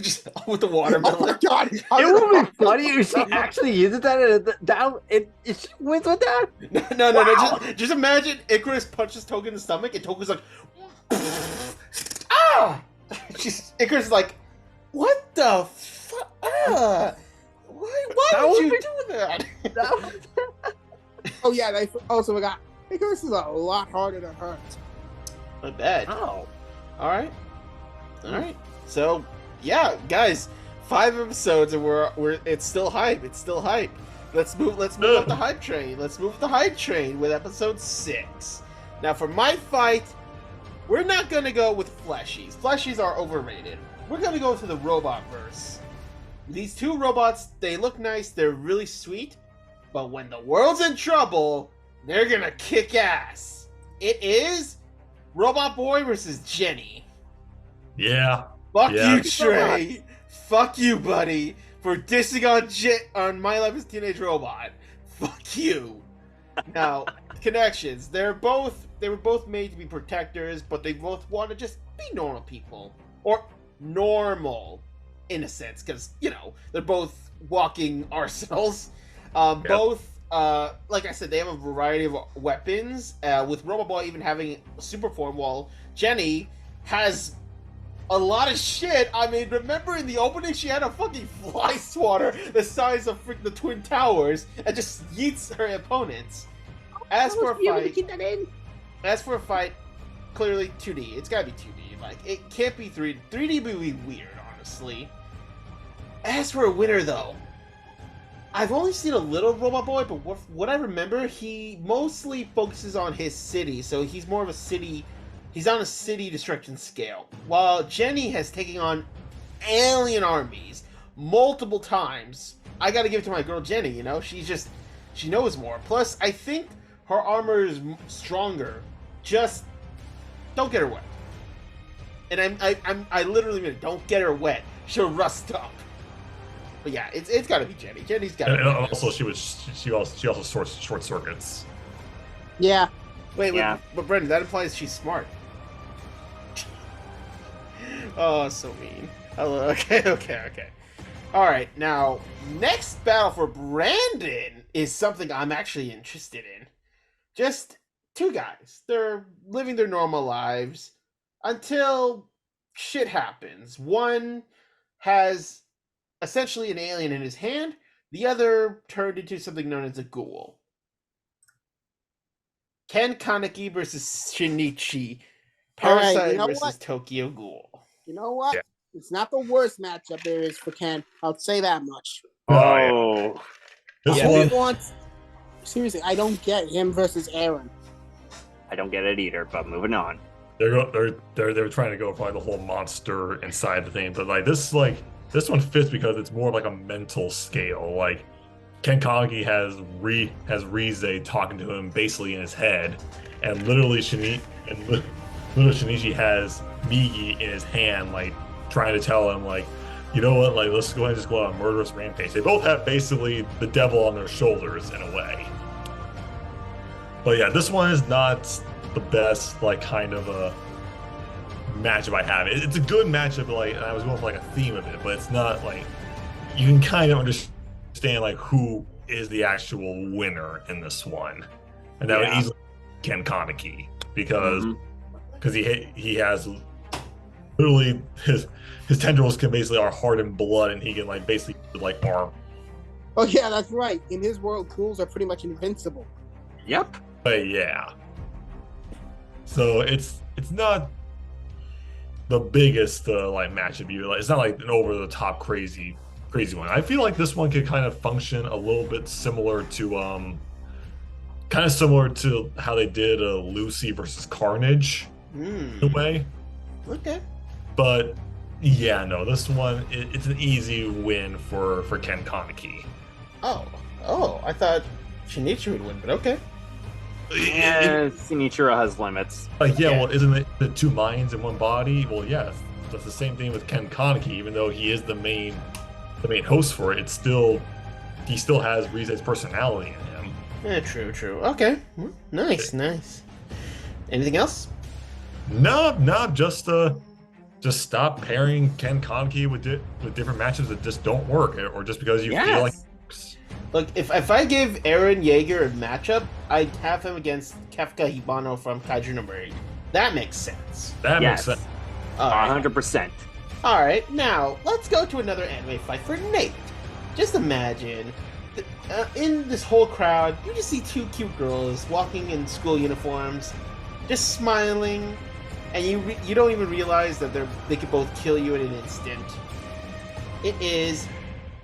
Just with the Oh watermelon. my god! It would be funny if she actually uses that. If she wins with that. No. Wow. Just imagine Icarus punches Toka in the stomach, and Toka's like, ah! Icarus is like, what the fuck? Why would you do that? Oh yeah, I also forgot. Icarus is a lot harder to hurt. Not bad. Oh. All right. So yeah, guys, 5 episodes and we're it's still hype. Let's move up the hype train. Let's move the hype train with episode 6. Now for my fight, we're not gonna go with fleshies. Fleshies are overrated. We're gonna go to the robot verse. These 2 robots, they look nice, they're really sweet, but when the world's in trouble, they're gonna kick ass. It is Robot Boy versus Jenny. Yeah. Fuck Yeah. you, Trey. Fuck you, buddy, for dissing on My Life as a Teenage Robot. Fuck you. Now, connections. They were both made to be protectors, but they both want to just be normal people. Or normal, in a sense, because, they're both walking arsenals. Both, like I said, they have a variety of weapons, with Robot Boy even having super form, while Jenny has a lot of shit. I mean, remember in the opening, she had a fucking fly swatter the size of the Twin Towers and just yeets her opponents. As for a fight, clearly 2D. It's gotta be 2D. Like, it can't be 3D. 3D would be weird, honestly. As for a winner, though, I've only seen a little of Robot Boy, but what I remember, he mostly focuses on his city, so he's more of a city. He's on a city destruction scale, while Jenny has taken on alien armies multiple times. I gotta give it to my girl Jenny, she knows more. Plus, I think her armor is stronger. Just don't get her wet. And I literally mean it. Don't get her wet. She'll rust up. But yeah, it's gotta be Jenny. Jenny's gotta. And be also, she also short circuits. Yeah. Wait, Yeah. but Brendan, that implies she's smart. Oh, so mean. Okay. Alright, now, next battle for Brandon is something I'm actually interested in. Just 2 guys. They're living their normal lives until shit happens. One has essentially an alien in his hand, the other turned into something known as a ghoul. Ken Kaneki versus Shinichi. Parasite Alright, you know versus what? Tokyo Ghoul. You know what? Yeah. It's not the worst matchup there is for Ken. I'll say that much. Oh. This Yeah. one, wants. Seriously, I don't get him versus Aaron. I don't get it either, but moving on. they're trying to go for like the whole monster inside the thing, but this one fits because it's more like a mental scale. Like Ken Kaneki has Rize talking to him basically in his head, and literally Shinichi has Migi in his hand, like trying to tell him like, you know what, like let's go ahead and just go on a murderous rampage. They both have basically the devil on their shoulders in a way. But yeah, this one is not the best like kind of a matchup I have. It's a good matchup, but like I was going for like a theme of it, but it's not like you can kind of understand like who is the actual winner in this one, and that would easily be Ken Kaneki because he has literally his tendrils can basically are heart and blood, and he can like basically like arm. Oh yeah, that's right. In his world, ghouls are pretty much invincible. Yep. But yeah. So it's not the biggest like matchup you like. It's not like an over the top crazy one. I feel like this one could kind of function a little bit similar to how they did Lucy versus Carnage in a way. Okay. But yeah, no, this one it's an easy win for Ken Kaneki. Oh, I thought Shinichi would win, but okay. And Shinichiro has limits. Like, yeah, well, isn't it the two minds in one body? Well, yes, that's the same thing with Ken Kaneki. Even though he is the main host for it, he still has Rize's personality in him. Yeah, true. Okay, nice. Anything else? No, just stop pairing Ken Kaneki with different matches that just don't work, or just because you feel like. Look, if I give Eren Yeager a matchup, I'd have him against Kefka Hibano from Kaiju number 8. That makes sense. That makes sense. 100%. All right, now let's go to another anime fight for Nate. Just imagine, in this whole crowd, you just see two cute girls walking in school uniforms, just smiling, and you don't even realize that they could both kill you in an instant. It is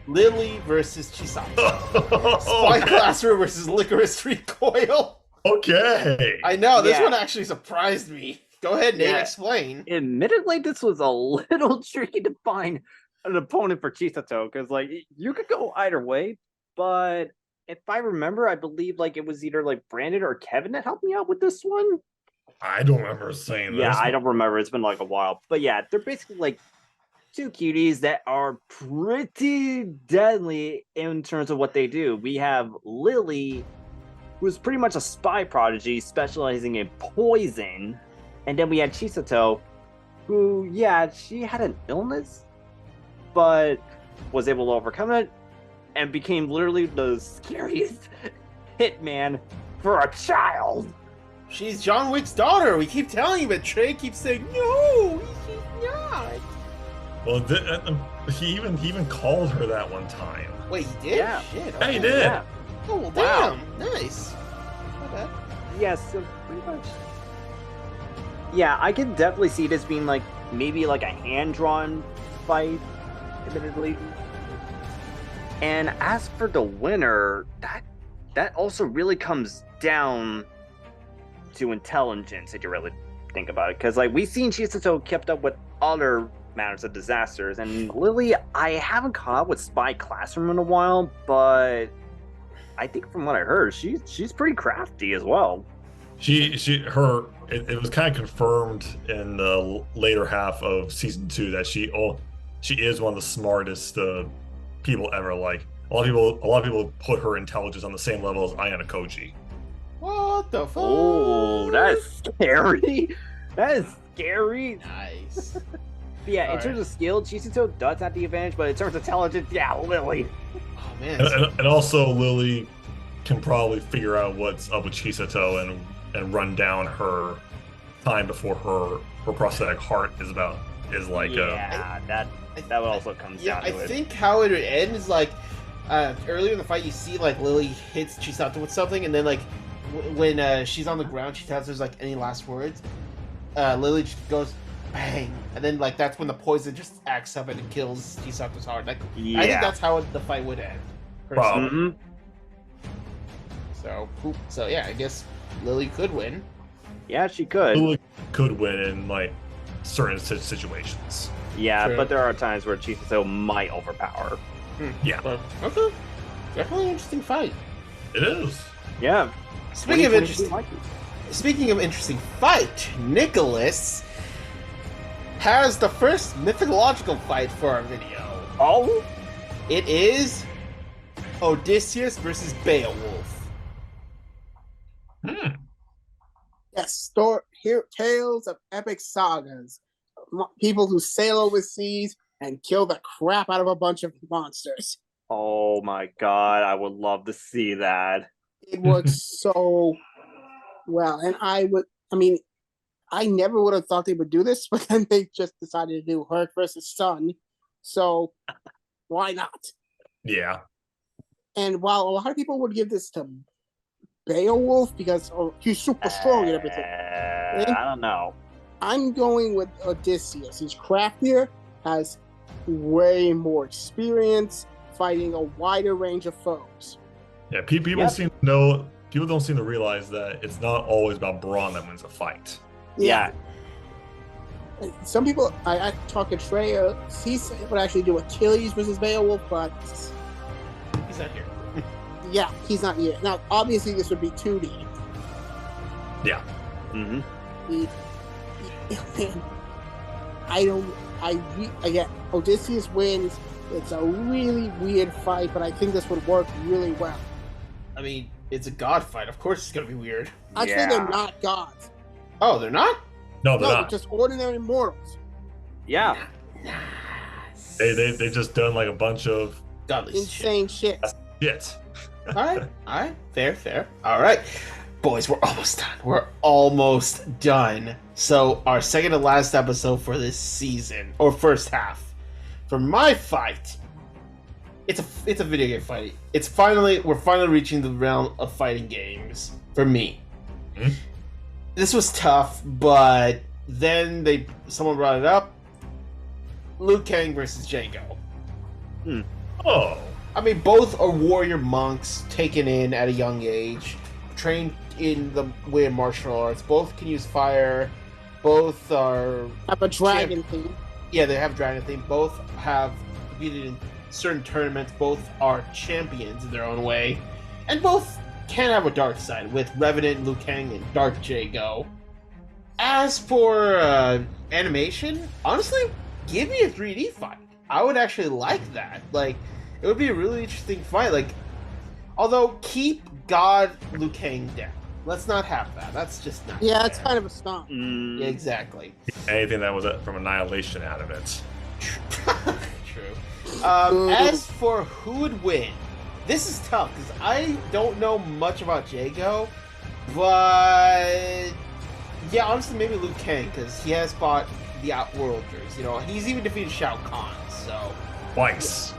Lily versus Chisato. Spy Classroom versus Licorice Recoil. Okay. I know, this one actually surprised me. Go ahead, Nate, explain. Admittedly, this was a little tricky to find an opponent for Chisato, because like you could go either way, but if I remember, I believe like it was either like Brandon or Kevin that helped me out with this one. I don't remember saying this. Yeah, I don't remember. It's been like a while. But yeah, they're basically like two cuties that are pretty deadly in terms of what they do. We have Lily, who's pretty much a spy prodigy specializing in poison. And then we had Chisato, who, she had an illness, but was able to overcome it and became literally the scariest hitman for a child. She's John Wick's daughter. We keep telling you, but Trey keeps saying, no, she's not. Well, he even called her that one time. Wait, he did? Yeah. Shit, Yeah, he did. Yeah. Oh, well, Wow. damn. Nice. Not bad. Yeah, so pretty much. Yeah, I can definitely see this being like maybe like a hand-drawn fight, admittedly. And as for the winner, that also really comes down to intelligence, if you really think about it. Because like we've seen Chisato kept up with other matters of disasters, and Lily, I haven't caught up with Spy Classroom in a while, but I think from what I heard, she's pretty crafty as well. It was kind of confirmed in the later half of season 2 that she is one of the smartest people ever. Like a lot of people put her intelligence on the same level as Ayana Koji. What the fuck? Oh, that's scary. That is scary. Nice. Yeah, in terms of skill, Chisato does have the advantage, but in terms of intelligence, Lily. Oh man. And also Lily can probably figure out what's up with Chisato and run down her time before her prosthetic heart is like that also comes down to it. I think how it would end is like earlier in the fight you see like Lily hits Chisato with something, and then like when she's on the ground she tells her like any last words. Lily just goes bang, and then like that's when the poison just acts up and it kills Chisato's heart. Like I think that's how the fight would end. Probably. So yeah, I guess Lily could win. Yeah, she could. Lily could win in like certain situations. Yeah, True. but there are times where Chisato might overpower. Yeah, Well, okay. Definitely an interesting fight. it is. Yeah. Speaking of 2022 interesting, might be. speaking of interesting fight, Nicholas has the first mythological fight for our video. Oh, It is Odysseus versus Beowulf. Yes, tales of epic sagas. People who sail overseas and kill the crap out of a bunch of monsters. oh my God! I would love to see that. It works so well, and I never would have thought they would do this, but then they just decided to do Herc versus Sun. So why not? Yeah. And while a lot of people would give this to Beowulf because he's super strong and everything, I don't know. I'm going with Odysseus. He's craftier, has way more experience fighting a wider range of foes. Yeah, people Yep. seem to know. People don't seem to realize that it's not always about brawn that wins a fight. Yeah. Some people, I talk to Trey, he would actually do Achilles versus Beowulf, but He's not here. yeah, he's not here. Now, obviously, this would be 2D. Yeah. Mm-hmm. Again, Odysseus wins. It's a really weird fight, but I think this would work really well. I mean, it's a god fight. Of course, it's gonna be weird. Actually, Yeah. they're not gods. Oh, they're not. No, they're No, they're not. just ordinary mortals. Yeah. They just done like a bunch of Godly shit. Insane shit. shit. All right, fair. All right, boys, we're almost done. We're almost done. So our second to last episode for this season, or first half, for my fight, it's a video game fight. We're finally reaching the realm of fighting games for me. Hmm? This was tough, but then someone brought it up. Liu Kang versus Django. Oh. I mean, both are warrior monks taken in at a young age, trained in the way of martial arts. Both can use fire. Both are Have a dragon theme. yeah, they have dragon theme. Both have competed in certain tournaments. Both are champions in their own way, and both can have a dark side with Revenant Liu Kang and Dark Jago. As for animation, honestly, give me a 3D fight. I would actually like that. Like, it would be a really interesting fight. Like, although keep God Liu Kang down. Let's not have that. That's just not. Yeah, it's fair. kind of a stomp. Mm, Yeah, exactly. Anything that was from Annihilation out of it. True. As for who would win, this is tough because I don't know much about Jago, but yeah, honestly, maybe Liu Kang because he has fought the Outworlders. You know, he's even defeated Shao Kahn, so twice.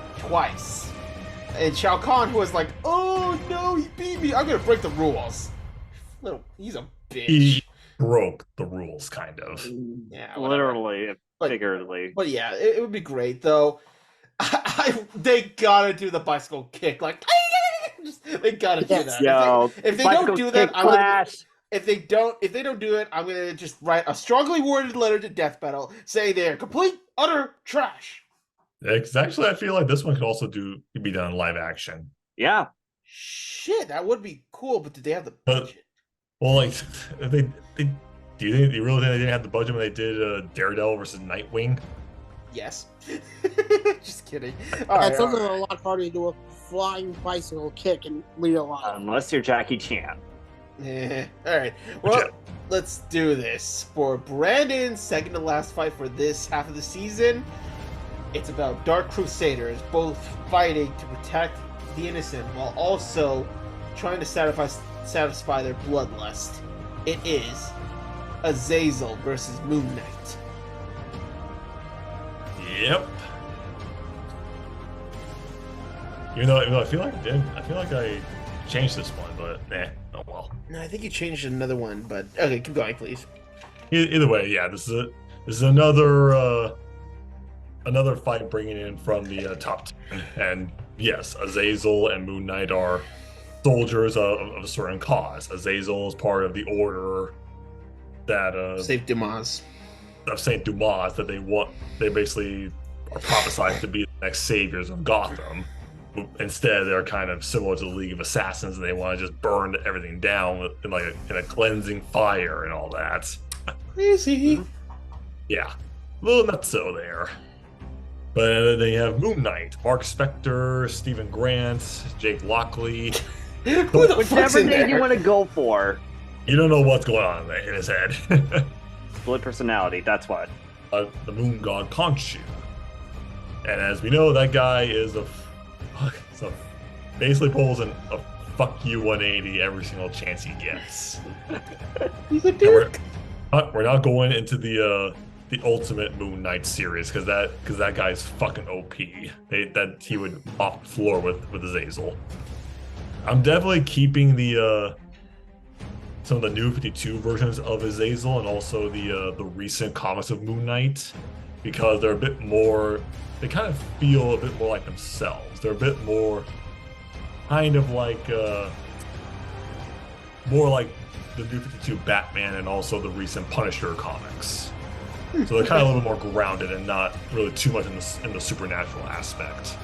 And Shao Kahn, who was like, "Oh no, he beat me! I'm gonna break the rules." He's a bitch. He broke the rules, kind of. Yeah, whatever. literally, But- figuratively. But yeah, it would be great though. They gotta do the bicycle kick, like they gotta do Yes. that. Yo, If they bicycle don't do that, kick I'm gonna, clash. if they don't do it, I'm gonna just write a strongly worded letter to Death Battle saying they're complete, utter trash. Because actually, I feel like this one could also be done in live action. Yeah. Shit, that would be cool, but did they have the But- budget? Well, like they do you really think they didn't have the budget when they did Daredevil versus Nightwing? Yes. Just kidding. All right, It's all also right. a lot harder to do a flying bicycle kick in real life. Unless you're Jackie Chan. All right. Well, let's do this for Brandon's second to last fight for this half of the season. It's about Dark Crusaders both fighting to protect the innocent while also trying to satisfy their bloodlust. It is Azazel versus Moon Knight. Yep. Even though I feel like I changed this one, but oh well. No, I think you changed another one, but okay, keep going, please. Either way, yeah, this is another fight bringing in from the top 10, and yes, Azazel and Moon Knight are soldiers of a certain cause. Azazel is part of the Order, Save Dumas. of Saint Dumas that they basically are prophesied to be the next saviors of Gotham. Instead, they're kind of similar to the League of Assassins, and they want to just burn everything down in a cleansing fire and all that. Crazy. Yeah, a little nutso there. But they have Moon Knight, Mark Spector, Stephen Grant, Jake Lockley. Who the fuck's Whichever in name there? you want to go for. You don't know what's going on in his head. Split personality, that's what. The moon god Khonshu. And as we know, that guy is basically pulls a fuck you 180 every single chance he gets. He's a dude. We're not going into the Ultimate Moon Knight series because that guy's fucking OP. That he would off the floor with Azazel. I'm definitely keeping some of the new 52 versions of Azazel and also the recent comics of Moon Knight because they're a bit more. They kind of feel a bit more like themselves. They're a bit more kind of like more like the new 52 Batman and also the recent Punisher comics. So they're kind of a little more grounded and not really too much in the supernatural aspect.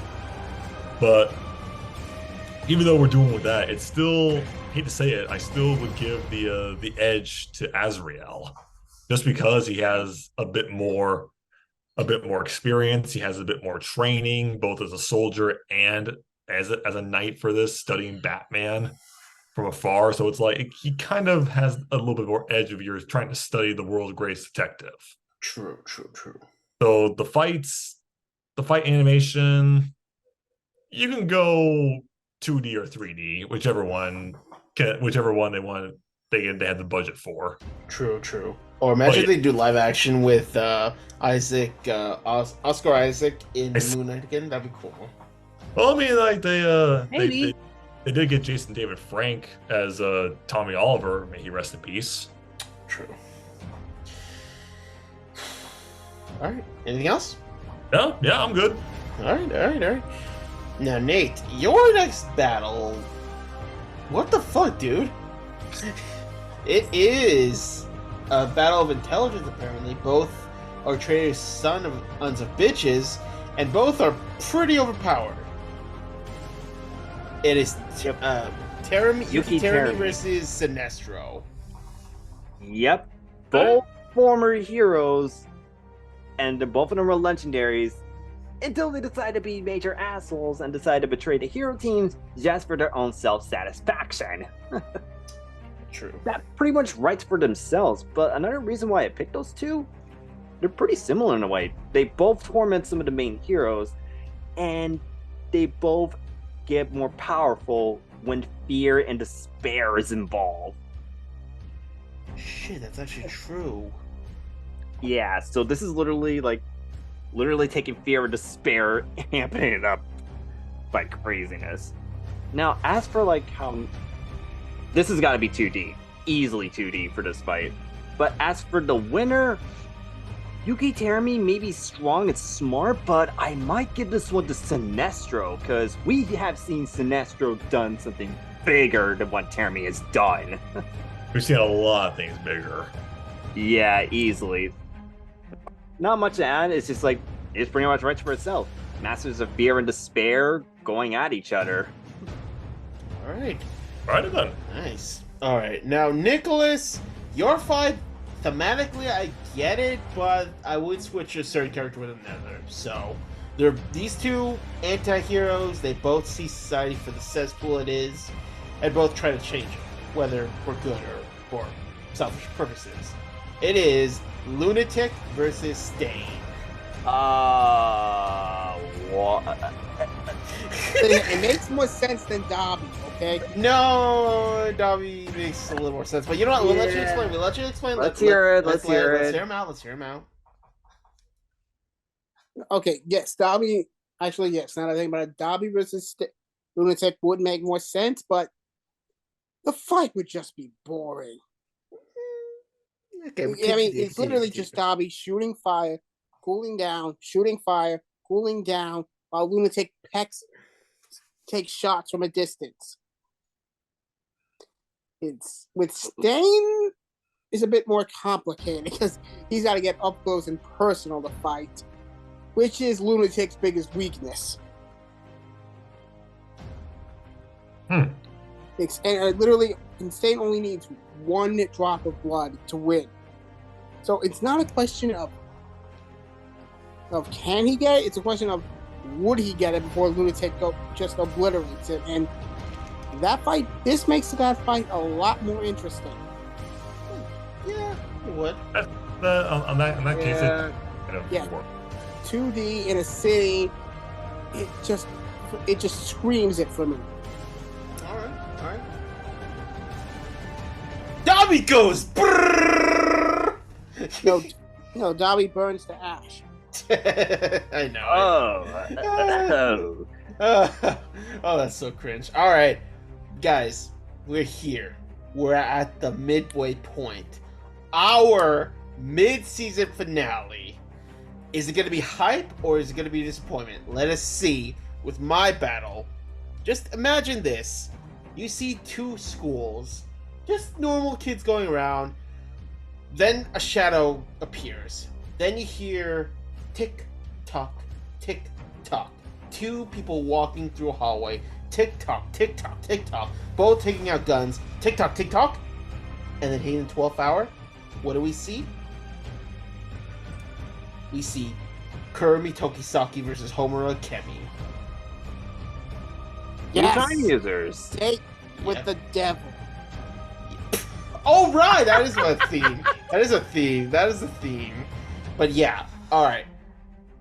But even though we're doing with that, it's still, hate to say it, I still would give the edge to Azrael, just because he has a bit more experience. He has a bit more training, both as a soldier and as a knight for this, studying Batman from afar. So it's like he kind of has a little bit more edge of yours trying to study the world's greatest detective. True. So the fight animation, you can go 2D or 3D, whichever one they want. They had the budget for. True. Or imagine they do live action with Oscar Isaac in Moon Knight again. That'd be cool. Well, I mean, like Maybe. they did get Jason David Frank as Tommy Oliver. May he rest in peace. True. All right. Anything else? Yeah, I'm good. All right. Now, Nate, your next battle. What the fuck, dude? It is a battle of intelligence, apparently. Both are traitors, sons of bitches, and both are pretty overpowered. It is Yuki Terami versus Sinestro. Yep. Both former heroes, and both of them are legendaries, until they decide to be major assholes and decide to betray the hero teams just for their own self-satisfaction. True. That pretty much writes for themselves, but another reason why I picked those two, they're pretty similar in a way. They both torment some of the main heroes, and they both get more powerful when fear and despair is involved. Shit, that's actually true. Yeah, so this is literally taking fear and despair, amping it up by craziness. Now, as for how this has got to be 2D, easily 2D for this fight. But as for the winner, Yuki Terami may be strong and smart, but I might give this one to Sinestro, because we have seen Sinestro done something bigger than what Terami has done. We've seen a lot of things bigger. Yeah, easily. Not much to add, it's just it's pretty much writes for itself. Masters of fear and despair going at each other. All right. Right then. Nice. All right. Now, Nicholas, your fight, thematically, I get it, but I would switch a certain character with another. So, they're these two anti-heroes. They both see society for the cesspool it is, and both try to change it, whether for good or for selfish purposes. It is Lunatic versus Stain. What? It makes more sense than Dobby, okay? No, Dobby makes a little more sense. But you know what? We'll let you explain. Let's hear it. Let's hear him out. Okay, yes, Dobby. Actually, yes. Now that I think about it, Dobby versus Lunatic would make more sense, but the fight would just be boring. Okay, I mean, it's literally just Dobby shooting fire, cooling down, shooting fire, cooling down, while Lunatic takes shots from a distance. It's with Stain. is a bit more complicated because he's got to get up close and personal to fight, which is Lunatic's biggest weakness. And literally, Insane only needs one drop of blood to win. So it's not a question of can he get it, it's a question of would he get it before Lunatic just obliterates it. And this makes that fight a lot more interesting. Yeah, it would. On that case, it kind of Yeah. worked. 2D in a city, it just screams it for me. All right. Dobby goes. Brrrr! No, Dobby burns to ash. I know. Oh, that's so cringe. All right, guys, we're here. We're at the midway point. Our mid-season finale. Is it going to be hype or is it going to be a disappointment? Let us see with my battle. Just imagine this. You see two schools, just normal kids going around. Then a shadow appears. Then you hear tick tock, tick tock. Two people walking through a hallway. Tick tock, tick tock, tick tock. Both taking out guns. Tick tock, tick tock. And then hitting the 12th hour. What do we see? We see Kurumi Tokisaki versus Homura Kemi. Yes. Time users. Date with the devil. Oh, right! That is a theme. That is a theme. But yeah, alright.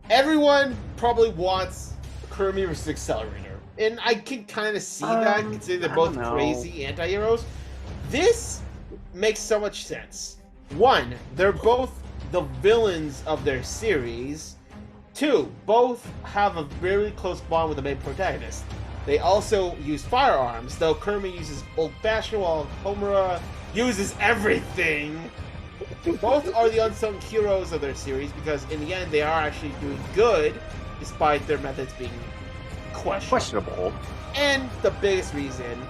Everyone probably wants Kurumi versus Accelerator. And I can kind of see that, considering they're both crazy anti-heroes. This makes so much sense. One, they're both the villains of their series. Two, both have a very close bond with the main protagonist. They also use firearms, though Kurumi uses old-fashioned while Homura uses everything. Both are the unsung heroes of their series because in the end they are actually doing good despite their methods being questionable. And the biggest reason,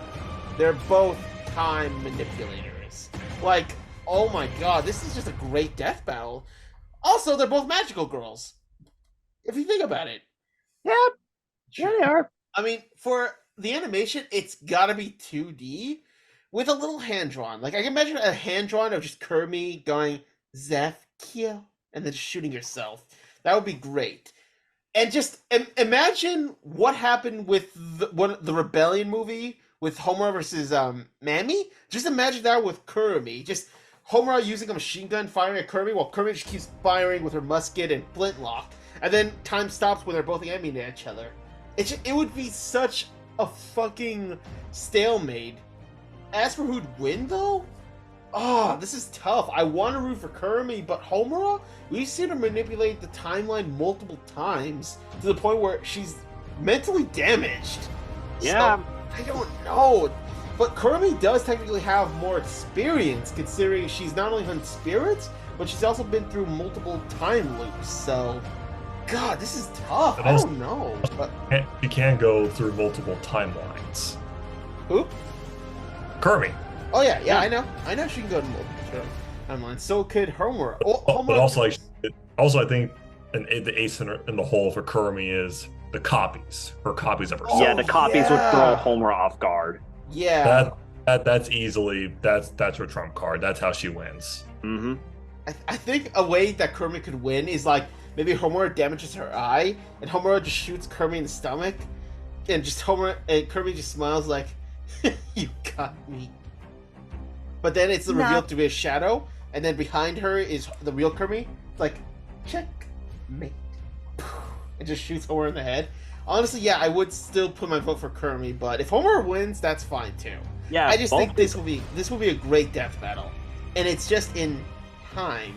they're both time manipulators. Like, oh my god, this is just a great death battle. Also, they're both magical girls. If you think about it. Yeah, they are. I mean, for the animation, it's gotta be 2D with a little hand-drawn. Like, I can imagine a hand-drawn of just Kurumi going, Zeph, kill, and then shooting yourself. That would be great. And just imagine what happened with the Rebellion movie with Homura versus Mami. Just imagine that with Kurumi. Just Homura using a machine gun firing at Kurumi while Kurumi just keeps firing with her musket and flintlock. And then time stops when they're both aiming at each other. It would be such a fucking stalemate. As for who'd win, though? Oh, this is tough. I want to root for Kurumi, but Homura? We've seen her manipulate the timeline multiple times to the point where she's mentally damaged. Yeah. So, I don't know. But Kurumi does technically have more experience, considering she's not only hunted spirits, but she's also been through multiple time loops, so... God, this is tough. I don't know. But... You can go through multiple timelines. Who? Kurumi. Oh yeah, I know she can go to multiple timelines. So could Homura. But also, I think the ace in the hole for Kurumi is the copies. Her copies of herself. Yeah, the copies would throw Homura off guard. Yeah. That's easily that's her trump card. That's how she wins. Mm-hmm. I think a way that Kurumi could win is like maybe Homura damages her eye and Homura just shoots Kurumi in the stomach, and just Kurumi just smiles like, "You got me." But then it's revealed to be a shadow, and then behind her is the real Kurumi. It's like, checkmate. It just shoots Homura in the head. Honestly, yeah, I would still put my vote for Kurumi, but if Homura wins, that's fine too. Yeah, I just think this will be a great death battle, and it's just in time.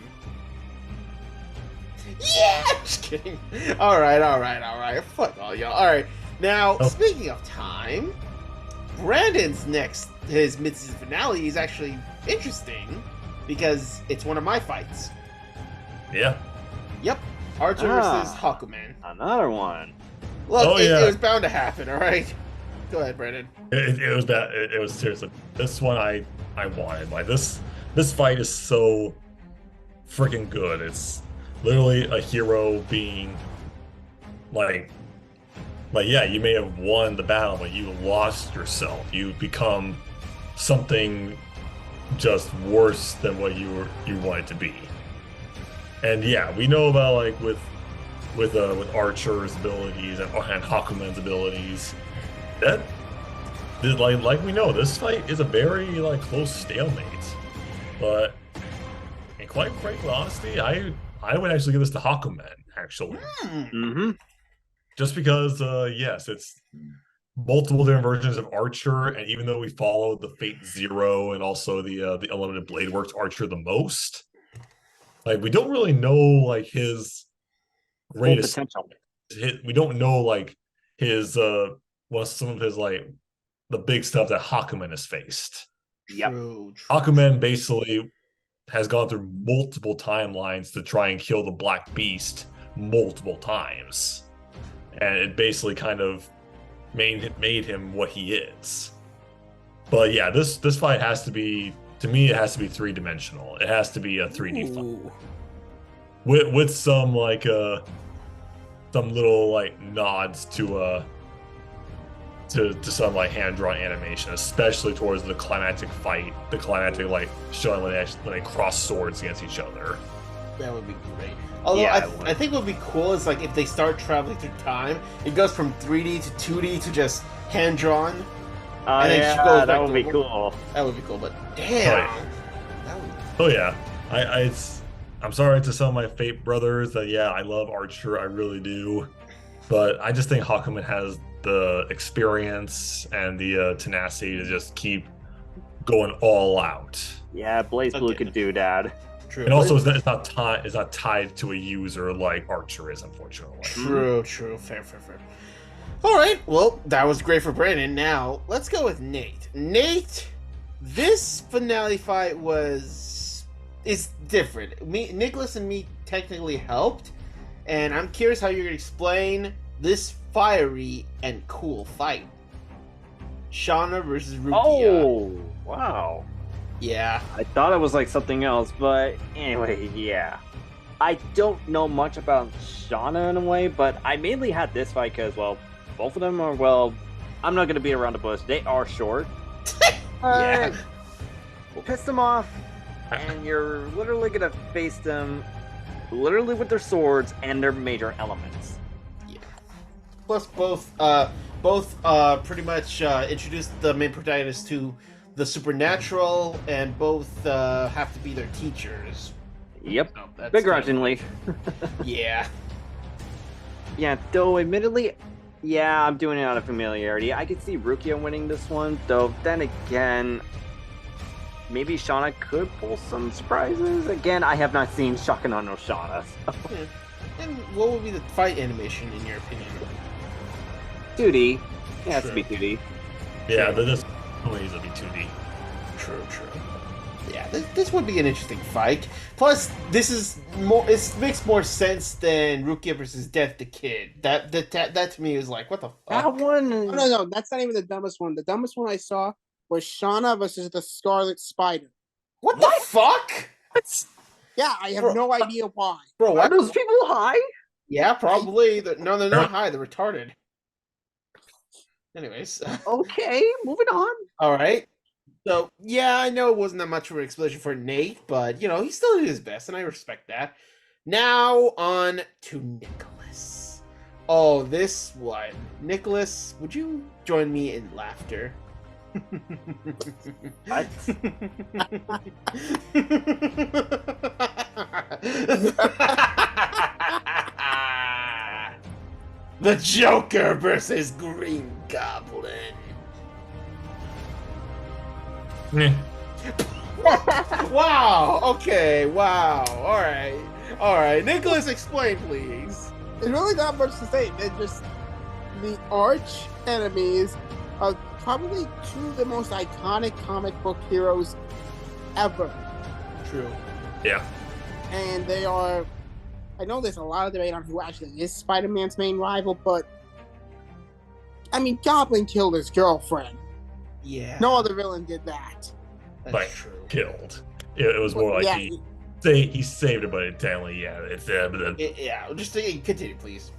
Yeah, just kidding. All right. Fuck all y'all. All right, now speaking of time, Brandon's his mid-season finale is actually interesting because it's one of my fights. Yeah. Yep, Archer versus Hakuman. Another one. Look, it was bound to happen. All right, go ahead, Brandon. It was seriously this one I wanted. Like this this fight is so freaking good. It's literally a hero being like yeah, you may have won the battle, but you lost yourself. You become something just worse than what you wanted to be. And yeah, we know about like with Archer's abilities and Hakumen's abilities. That like we know, this fight is a very like close stalemate. But in quite frankly, honestly, I would actually give this to Hakumen, actually. Mm-hmm. Just because yes, it's multiple different versions of Archer, and even though we follow the Fate Zero and also the Unlimited Blade Works Archer the most, like we don't really know like his greatest potential. we don't know like his what's some of his like the big stuff that Hakumen has faced. Yep. True. Hakumen basically has gone through multiple timelines to try and kill the Black Beast multiple times, and it basically kind of made him what he is. But yeah, this fight has to be, to me, it has to be 3-dimensional. It has to be a 3D fight with some like some little like nods to some like hand-drawn animation, especially towards the climactic fight, the climactic like showing when they cross swords against each other. That would be great. Although Yeah, I think what would be cool is like if they start traveling through time, it goes from 3D to 2D to just hand drawn. And then she goes that back would to be normal. cool. That would be cool, but damn. That would... Oh yeah, I'm sorry to some of my Fate brothers that yeah, I love Archer, I really do, but I just think Hakumen has the experience and the tenacity to just keep going all out. Yeah, Blaze Blue Okay. could do that. True. And also, it's not tied to a user like Archer is, unfortunately. True. Fair. All right. Well, that was great for Brandon. Now let's go with Nate. Nate, this finale fight is different. Nicholas and me technically helped, and I'm curious how you're gonna explain this fiery and cool fight. Shauna versus Rukia. Oh, wow. Yeah. I thought it was like something else, but anyway, yeah. I don't know much about Shauna in a way, but I mainly had this fight because, well, both of them are, well, I'm not going to beat around the bush. They are short. Yeah. Piss them off, and you're literally going to face them literally with their swords and their major elements. Plus, both pretty much introduced the main protagonist to the supernatural, and both have to be their teachers. Yep. So that's Begrudgingly. Yeah. Yeah, though admittedly, yeah, I'm doing it out of familiarity. I could see Rukia winning this one, though then again, maybe Shauna could pull some surprises. Again, I have not seen Shakana no Shauna. So. And what would be the fight animation in your opinion? 2D. It has to True. be 2D. Yeah, this will easily be 2D. True. Yeah, this would be an interesting fight. Plus, this is more. It makes more sense than Rukia versus Death the Kid. That to me was like, what the fuck? That one. No, that's not even the dumbest one. The dumbest one I saw was Shauna versus the Scarlet Spider. What the fuck? Yeah, I have no idea why. Bro, Are what? those people high? Yeah, probably. No, they're not high. They're retarded. Anyways. Okay, moving on. All right. So, yeah, I know it wasn't that much of an explanation for Nate, but, you know, he still did his best, and I respect that. Now, on to Nicholas. Oh, this one. Nicholas, would you join me in laughter? What? The Joker versus Green Goblin. Wow. Okay. Wow. All right. Nicholas, explain, please. There's really not much to say. They're just the arch enemies of probably two of the most iconic comic book heroes ever. True. Yeah. And they are, I know there's a lot of debate on who actually is Spider-Man's main rival, but I mean, Goblin killed his girlfriend. Yeah. No other villain did that. That's Like, true. killed. It was more like Yeah, he saved it, but intently, yeah. It's Yeah, just continue, please.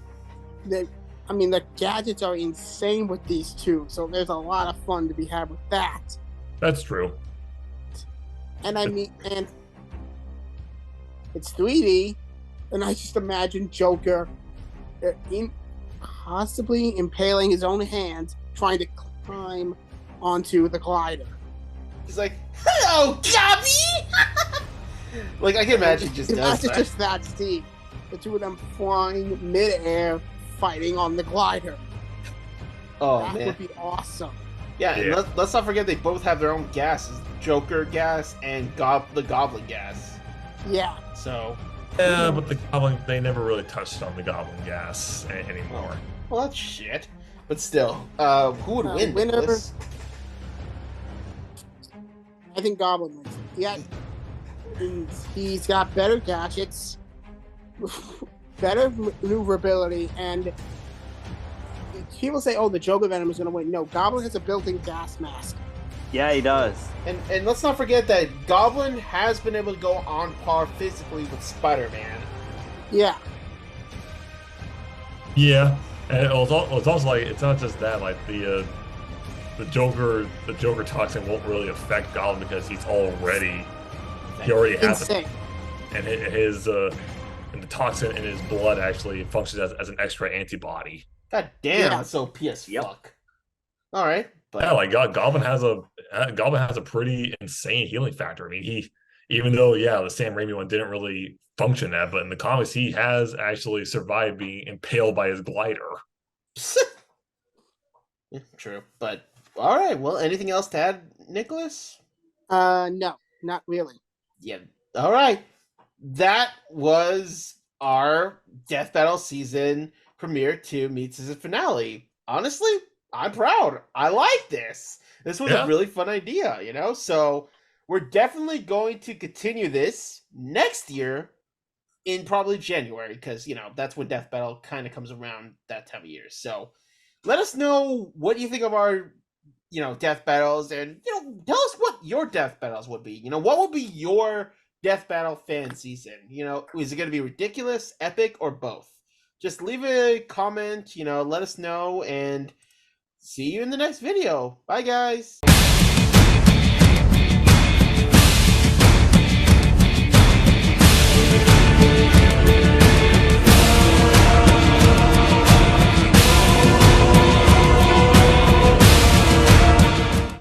I mean, the gadgets are insane with these two, so there's a lot of fun to be had with that. that's true. And I mean, and it's 3D, and I just imagine Joker possibly impaling his own hands, trying to climb onto the glider. He's like, "Hello, Gabby." Like I can imagine just does Imagine that. just that, Steve. The two of them flying midair, fighting on the glider. Oh That man, would be awesome. yeah. And Yeah. let's not forget they both have their own gases: Joker gas and the Goblin gas. Yeah. So, Yeah, but the Goblin, they never really touched on the Goblin gas anymore. well, that's shit. But still, who would win? Winner. Nicholas? I think Goblin wins. Yeah. He's got better gadgets, better maneuverability, and people say, "Oh, the Joker Venom is going to win." No, Goblin has a built-in gas mask. Yeah, he does. And let's not forget that Goblin has been able to go on par physically with Spider-Man. Yeah. Yeah, and it was also like it's not just that. Like the Joker toxin won't really affect Goblin because he already has it, Insane. and his and the toxin in his blood actually functions as an extra antibody. God damn, Yeah. that's OP as Yep. fuck. All right, but Yeah, like Goblin has a pretty insane healing factor. I mean, even though the Sam Raimi one didn't really function that, but in the comics he has actually survived being impaled by his glider. Yeah, true. But all right, well, anything else to add, Nicholas? No, not really. Yeah. All right. That was our Death Battle season premiere to mid-season finale. Honestly, I'm proud. I like this. This was Yeah. a really fun idea, you know? So we're definitely going to continue this next year in probably January, because, that's when Death Battle kind of comes around that time of year. So let us know what you think of our death battles, and tell us what your death battles would be. What would be your death battle fan season? Is it going to be ridiculous, epic, or both? Just leave a comment, let us know, and see you in the next video. Bye, guys.